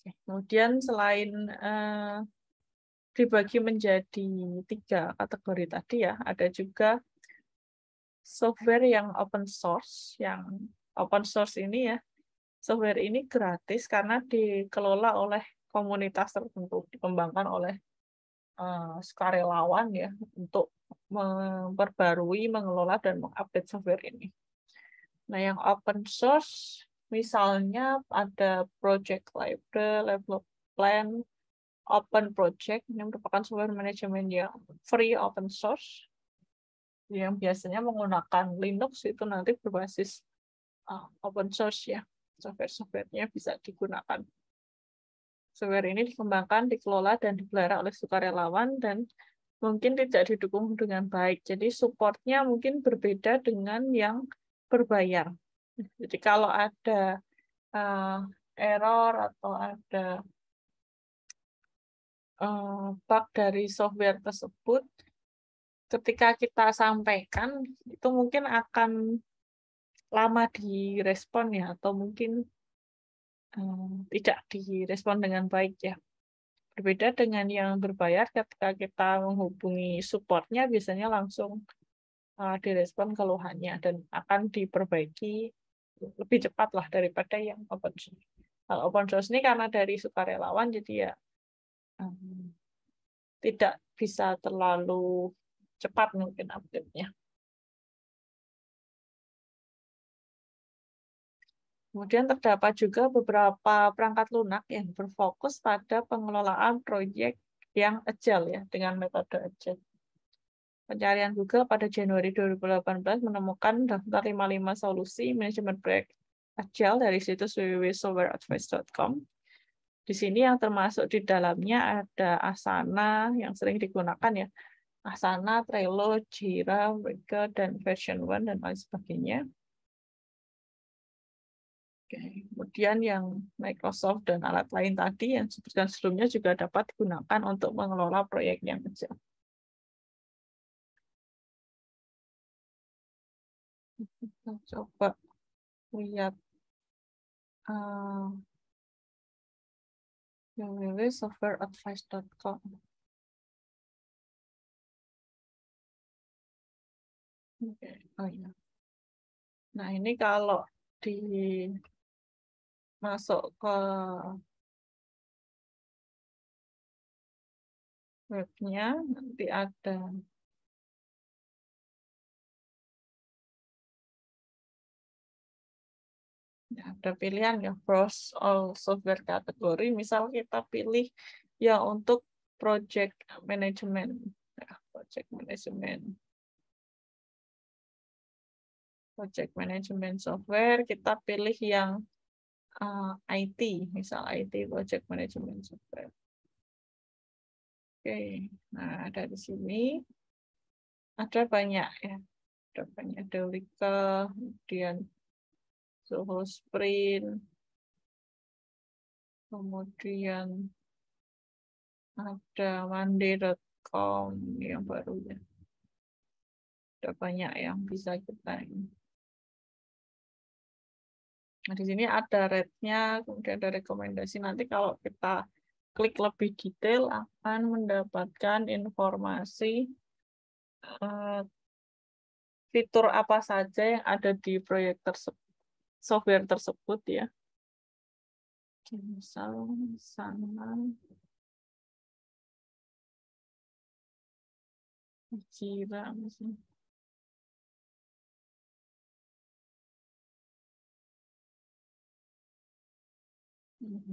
Kemudian selain dibagi menjadi 3 kategori tadi ya, ada juga software yang open source. Yang open source ini ya, software ini gratis karena dikelola oleh komunitas tertentu, dikembangkan oleh sukarelawan ya untuk memperbarui, mengelola dan mengupdate software ini. Nah, yang open source misalnya ada Project Library, Level Plan, Open Project, ini merupakan software manajemen yang free open source, yang biasanya menggunakan Linux, itu nanti berbasis open source ya, software-softwarenya bisa digunakan. Software ini dikembangkan, dikelola, dan dipelihara oleh sukarelawan, dan mungkin tidak didukung dengan baik. Jadi supportnya mungkin berbeda dengan yang berbayar. Jadi kalau ada error atau ada bug dari software tersebut, ketika kita sampaikan, itu mungkin akan lama direspon ya, atau mungkin tidak direspon dengan baik ya. Berbeda dengan yang berbayar, ketika kita menghubungi supportnya, biasanya langsung direspon keluhannya dan akan diperbaiki lebih cepat lah daripada yang open source. Kalau open source ini karena dari sukarelawan, jadi ya tidak bisa terlalu cepat mungkin update-nya. Kemudian terdapat juga beberapa perangkat lunak yang berfokus pada pengelolaan proyek yang agile ya, dengan metode agile. Pencarian Google pada Januari 2018 menemukan daftar 55 solusi manajemen proyek agile dari situs www.softwareadvice.com. Di sini yang termasuk di dalamnya ada Asana yang sering digunakan ya. Asana, Trello, Jira, Weka, dan version 1 dan lain sebagainya. Oke. Kemudian yang Microsoft dan alat lain tadi yang disebutkan sebelumnya juga dapat digunakan untuk mengelola proyek yang kecil. Kita coba lihat www.softwareadvice.com. Oke. Oh ya. Nah, ini kalau masuk ke webnya, nanti ada pilihan ya, browse all software kategori. Misal kita pilih yang untuk project management. Ya, project management software, kita pilih yang IT, misal IT project management software. Oke, nah dari sini ada banyak ya, ada banyak, ada Weka, kemudian Zoho Sprint, kemudian ada monday.com yang baru ya. Ada banyak yang bisa kita ini. Nah, di sini ada rate-nya, kemudian ada rekomendasi. Nanti kalau kita klik lebih detail akan mendapatkan informasi fitur apa saja yang ada di proyek tersebut, software tersebut ya. Misal sana Jira misalnya.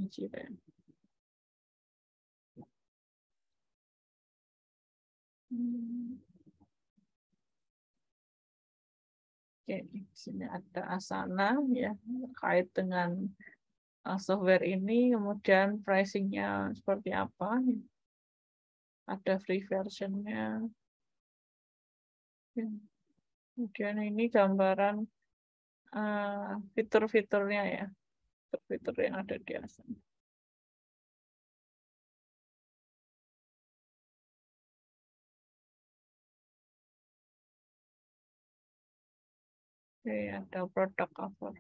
Jira. Oke, di sini ada Asana ya terkait dengan software ini, kemudian pricing-nya seperti apa. Ada free version-nya. Kemudian ini gambaran fitur-fiturnya ya, fitur yang ada di Asana. Oke, ada product cover.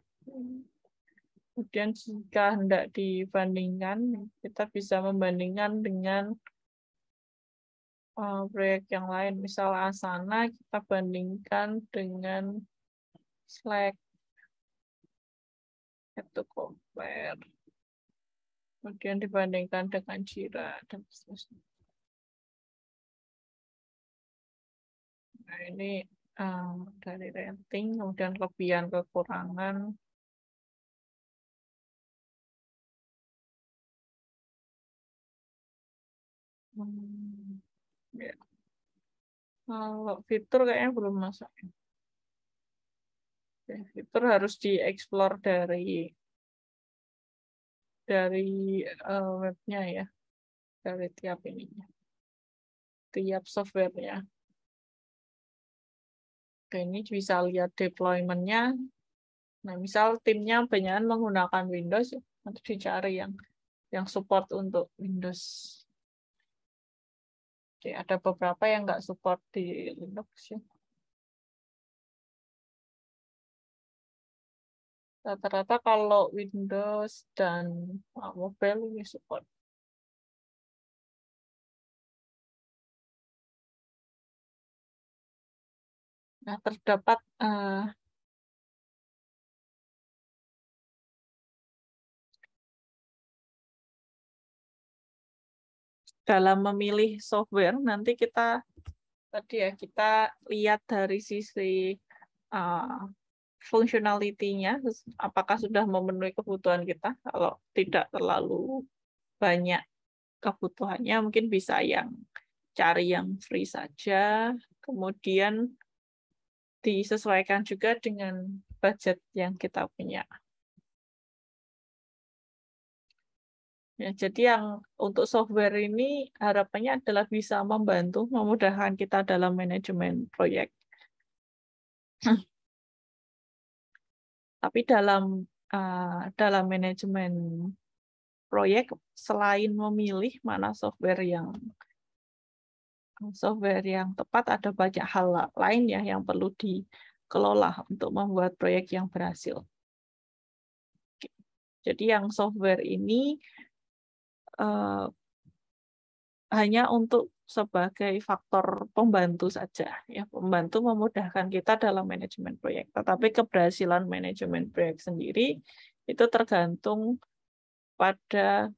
Kemudian jika hendak dibandingkan, kita bisa membandingkan dengan proyek yang lain. Misal Asana, kita bandingkan dengan Slack. Itu compare. Kemudian dibandingkan dengan Jira dan seterusnya. Nah, ini dari rating, kemudian kelebihan kekurangan. Ya. Kalau fitur kayaknya belum masuk. Ya, fitur harus dieksplor dari webnya ya, dari tiap ininya, tiap softwarenya. Oke, ini bisa lihat deployment-nya. Nah, misal timnya banyak menggunakan Windows, nanti dicari yang support untuk Windows. Oke, ada beberapa yang nggak support di Linux ya. Rata-rata kalau Windows dan mobile ini support. Nah, terdapat dalam memilih software, nanti kita lihat dari sisi functionality-nya, apakah sudah memenuhi kebutuhan kita. Kalau tidak terlalu banyak kebutuhannya, mungkin bisa cari yang free saja, kemudian disesuaikan juga dengan budget yang kita punya. Ya, jadi yang untuk software ini harapannya adalah bisa membantu, memudahkan kita dalam manajemen proyek. Tapi dalam manajemen proyek, selain memilih mana software yang tepat, ada banyak hal lain ya yang perlu dikelola untuk membuat proyek yang berhasil. Jadi yang software ini hanya untuk sebagai faktor pembantu saja, ya, pembantu memudahkan kita dalam manajemen proyek. Tetapi keberhasilan manajemen proyek sendiri itu tergantung pada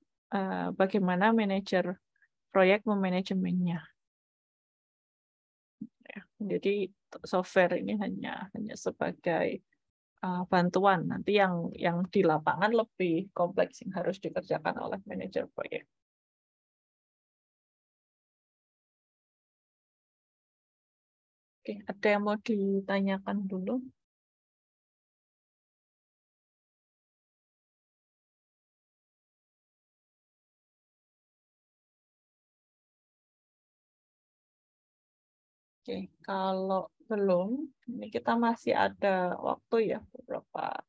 bagaimana manajer proyek memanajemennya. Ya, jadi software ini hanya sebagai bantuan. Nanti yang di lapangan lebih kompleks yang harus dikerjakan oleh manajer proyek. Oke, ada yang mau ditanyakan dulu? Oke, kalau belum, ini kita masih ada waktu ya, beberapa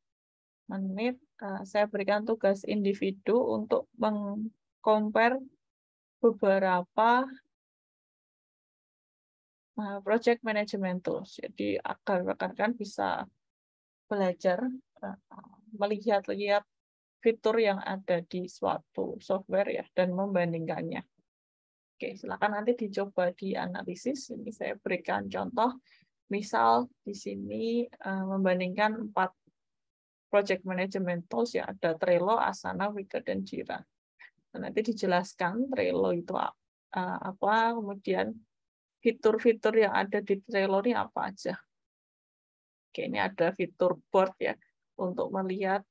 menit. Saya berikan tugas individu untuk meng-compare beberapa project management tools. Jadi agar rekan-rekan bisa belajar melihat-lihat fitur yang ada di suatu software ya dan membandingkannya. Oke, silakan nanti dicoba dianalisis. Ini saya berikan contoh. Misal di sini membandingkan 4 project management tools ya, ada Trello, Asana, Wika, dan Jira. Nanti dijelaskan Trello itu apa, kemudian fitur-fitur yang ada di Trello ini apa aja. Oke, ini ada fitur board ya, untuk melihat,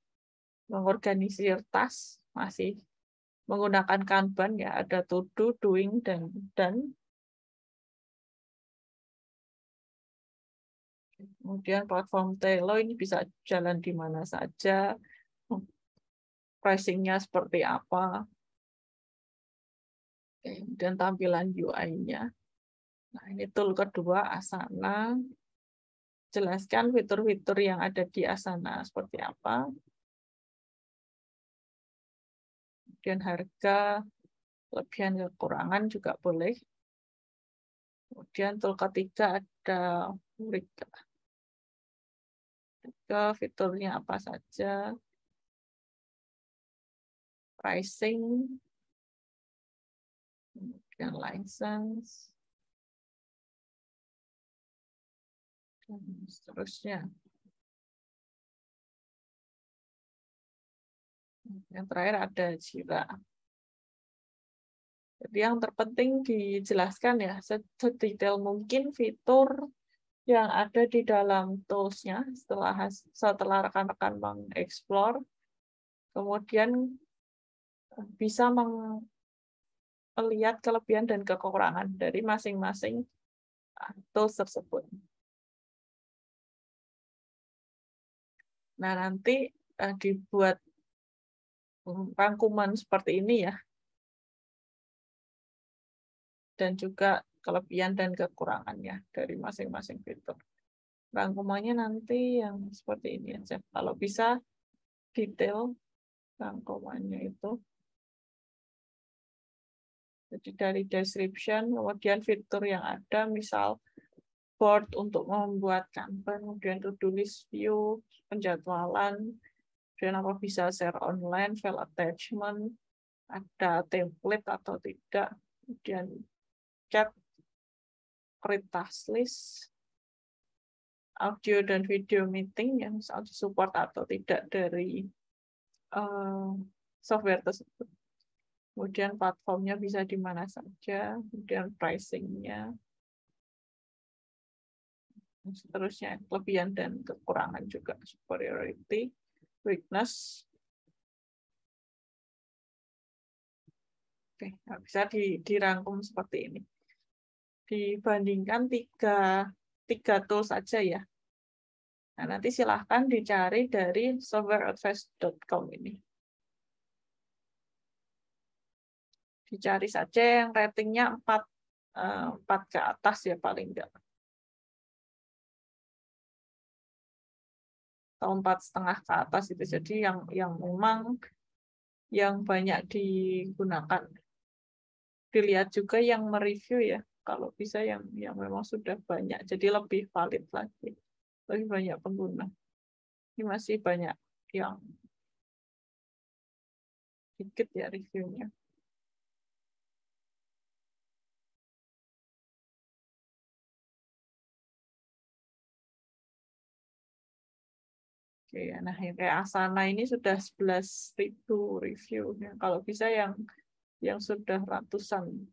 mengorganisir tas, masih menggunakan Kanban ya, ada to do, doing, dan done. Kemudian platform Trello ini bisa jalan di mana saja, pricing-nya seperti apa, dan tampilan UI-nya. Nah, ini tool kedua, Asana. Jelaskan fitur-fitur yang ada di Asana seperti apa. Kemudian harga, kelebihan kekurangan juga boleh. Kemudian tool ketiga ada Wika. Fiturnya apa saja. Pricing, kemudian license, dan seterusnya. Yang terakhir ada Jira. Jadi yang terpenting dijelaskan ya sedetail mungkin fitur yang ada di dalam tools-nya setelah rekan-rekan mengeksplor, kemudian bisa melihat kelebihan dan kekurangan dari masing-masing tools tersebut. Nah, nanti dibuat rangkuman seperti ini ya, dan juga kelebihan dan kekurangannya dari masing-masing fitur. Rangkumannya nanti yang seperti ini aja. Kalau bisa detail rangkumannya itu. Jadi dari description, kemudian fitur yang ada, misal board untuk membuat Kanban, kemudian to-do list view, penjadwalan, kemudian apa bisa share online, file attachment, ada template atau tidak, kemudian chat, create task list, audio dan video meeting yang misal disupport atau tidak dari software tersebut. Kemudian platformnya bisa di mana saja, kemudian pricing-nya, dan seterusnya, kelebihan dan kekurangan juga, superiority, weakness. Oke, bisa dirangkum seperti ini. Dibandingkan tiga tools saja ya. Nah, nanti silahkan dicari dari softwareadvice.com ini. Dicari saja yang ratingnya 4 ke atas ya paling enggak. Atau 4,5 ke atas itu. Jadi yang memang yang banyak digunakan. Dilihat juga yang mereview ya. Kalau bisa yang memang sudah banyak. Jadi lebih valid lagi. Lebih banyak pengguna. Ini masih banyak yang dikit ya reviewnya. Oke, nah yang kayak Asana ini sudah 11.000 review. Kalau bisa yang sudah ratusan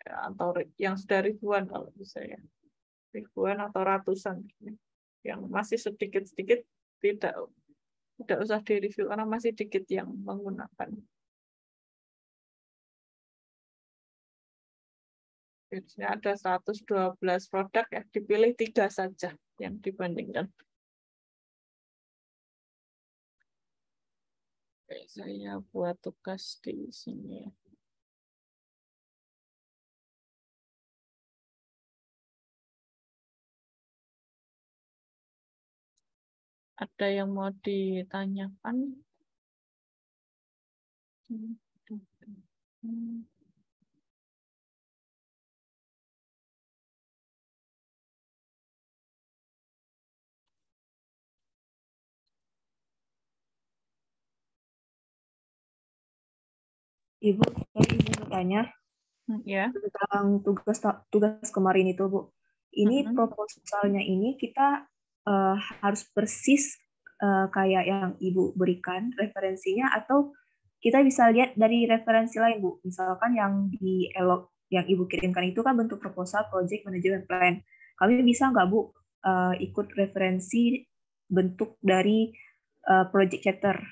ya, atau yang sudah ribuan kalau bisa ya. Ribuan atau ratusan. Yang masih sedikit-sedikit tidak usah di-review karena masih dikit yang menggunakan. Biasanya ada 112 produk ya, dipilih 3 saja yang dibandingkan. Oke, saya buat tugas di sini. Ada yang mau ditanyakan? Ibu, saya ingin bertanya Ya. tentang tugas kemarin itu, Bu. Ini proposalnya ini kita harus persis kayak yang Ibu berikan referensinya, atau kita bisa lihat dari referensi lain, Bu. Misalkan yang di elok yang Ibu kirimkan itu kan bentuk proposal project management plan. Kami bisa nggak, Bu, ikut referensi bentuk dari project chapter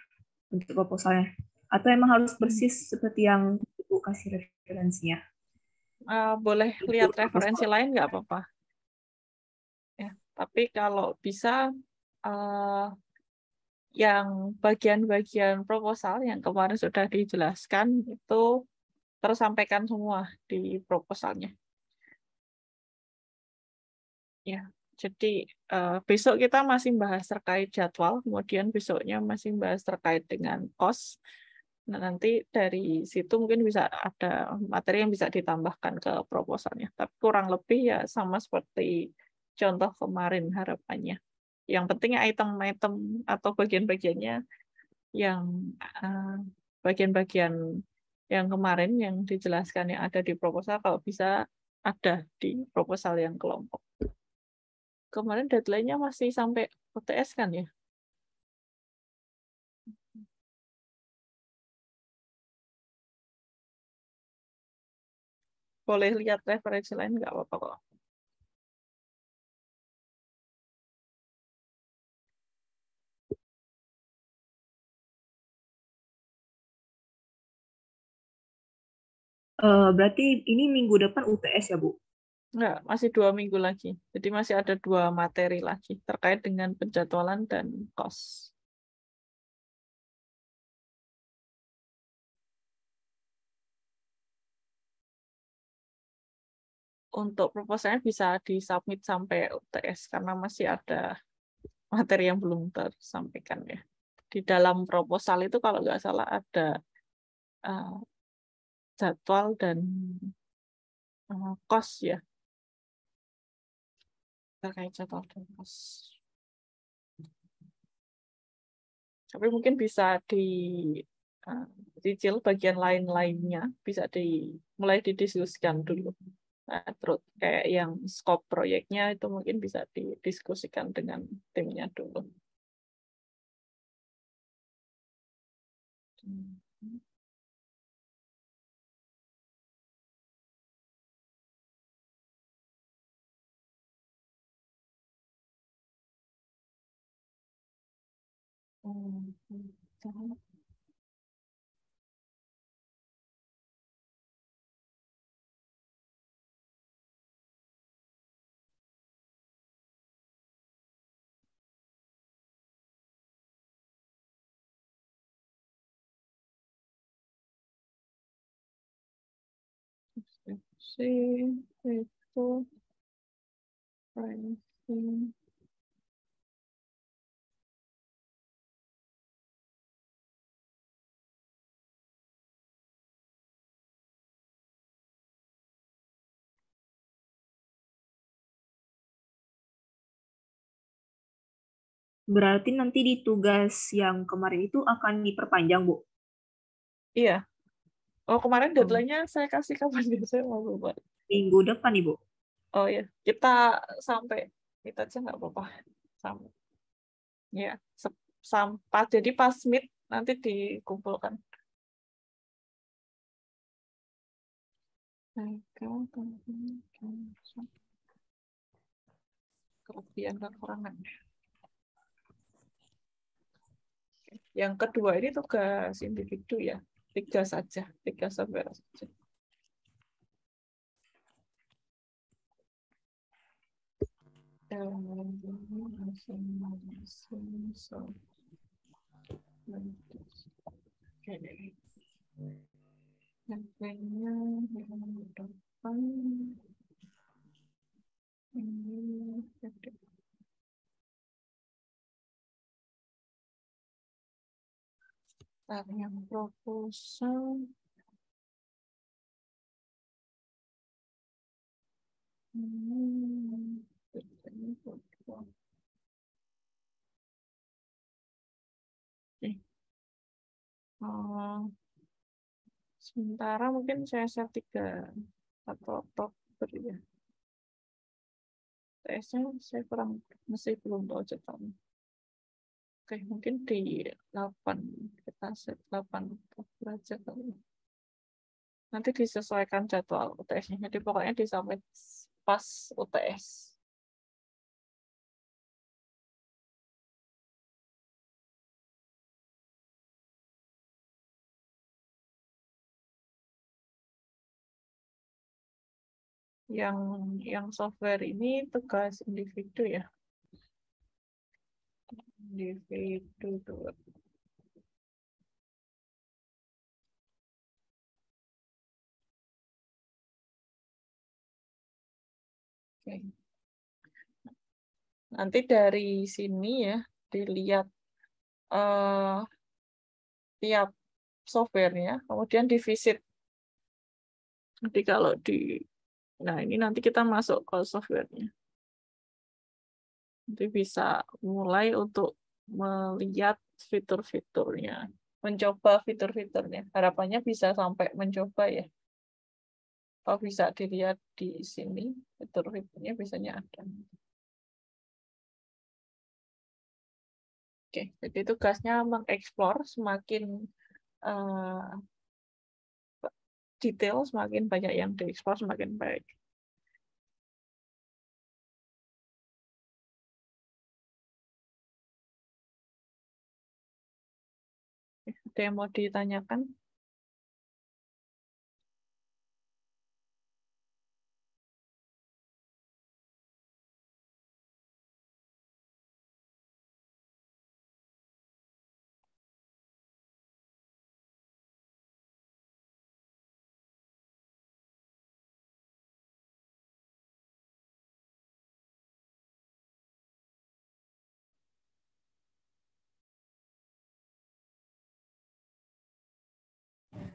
untuk proposalnya? Atau emang harus persis seperti yang Ibu kasih referensinya? Boleh lihat referensi lain nggak apa-apa. Ya, tapi kalau bisa yang bagian-bagian proposal yang kemarin sudah dijelaskan itu tersampaikan semua di proposalnya. Ya, jadi besok kita masih bahas terkait jadwal, kemudian besoknya masih bahas terkait dengan cost. Nah, nanti dari situ mungkin bisa ada materi yang bisa ditambahkan ke proposalnya. Tapi kurang lebih ya sama seperti contoh kemarin harapannya. Yang penting item-item atau bagian-bagiannya yang bagian-bagian yang kemarin yang dijelaskan yang ada di proposal kalau bisa ada di proposal yang kelompok. Kemarin deadline-nya masih sampai UTS kan ya? Boleh lihat referensi lain nggak apa-apa kok. Berarti ini minggu depan UTS ya, Bu? Enggak, masih 2 minggu lagi. Jadi masih ada 2 materi lagi terkait dengan penjadwalan dan kos. Untuk proposalnya bisa disubmit sampai UTS karena masih ada materi yang belum tersampaikan ya. Di dalam proposal itu kalau nggak salah ada jadwal dan kos ya. Terkait jadwal dan kos. Tapi mungkin bisa dicicil bagian lain-lainnya, bisa mulai didiskusikan dulu. Nah, terus kayak yang scope proyeknya itu mungkin bisa didiskusikan dengan timnya dulu. itu pricing. Berarti nanti di tugas yang kemarin itu akan diperpanjang, Bu? Iya. Oh, kemarin Oh, deadline-nya saya kasih kapan ya? Saya mau lupa. minggu depan, Ibu. Oh ya, kita sampai kita aja nggak apa-apa. Sampai ya, sampah. Jadi pas meet nanti dikumpulkan. Kelebihan kekurangan. Yang kedua ini tugas individu ya, 3 saja, 3 software saja. Yang depan ini yang proposal sementara mungkin saya share 3 atau Oktober ya. TS-nya saya masih belum tahu cetaknya. Oke, mungkin di 8 kita set 8 Oktober aja kali. Nanti disesuaikan jadwal UTS-nya. Jadi pokoknya disampai pas UTS. Yang software ini tugas individu ya. Individu tuh. Oke. Nanti dari sini ya dilihat tiap softwarenya, kemudian divisit. Jadi kalau nah ini nanti kita masuk ke softwarenya. Nanti bisa mulai untuk melihat fitur-fiturnya, mencoba fitur-fiturnya. Harapannya bisa sampai mencoba ya. Kalau bisa dilihat di sini, fitur-fiturnya biasanya ada. Oke, jadi tugasnya mengeksplor semakin detail, semakin banyak yang dieksplor, semakin baik. Ada yang mau ditanyakan?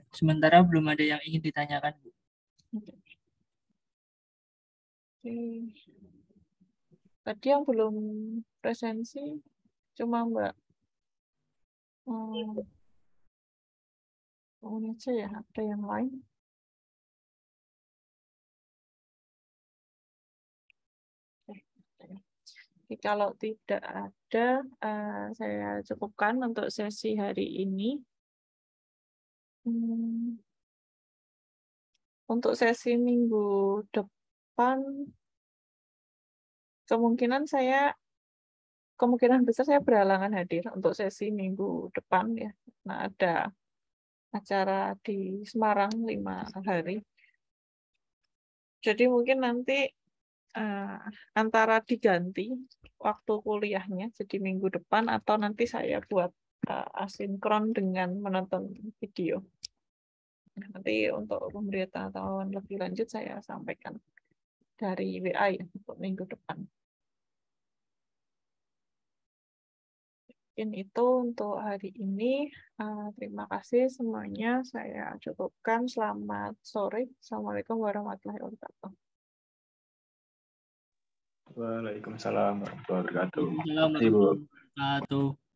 Sementara belum ada yang ingin ditanyakan, Bu. Tadi yang belum presensi cuma Mbak ini aja ya, ada yang lain? Jadi, kalau tidak ada, saya cukupkan untuk sesi hari ini. Untuk sesi minggu depan, kemungkinan besar saya berhalangan hadir untuk sesi minggu depan ya. Nah, ada acara di Semarang 5 hari. Jadi mungkin nanti antara diganti waktu kuliahnya jadi minggu depan atau nanti saya buat asinkron dengan menonton video. Nanti untuk pemberitahuan lebih lanjut saya sampaikan dari WA ya untuk minggu depan. Mungkin itu untuk hari ini. Terima kasih semuanya. Saya cukupkan. Selamat sore. Assalamualaikum warahmatullahi wabarakatuh. Waalaikumsalam warahmatullahi wabarakatuh. Waalaikumsalam Terima kasih, Bu. warahmatullahi wabarakatuh.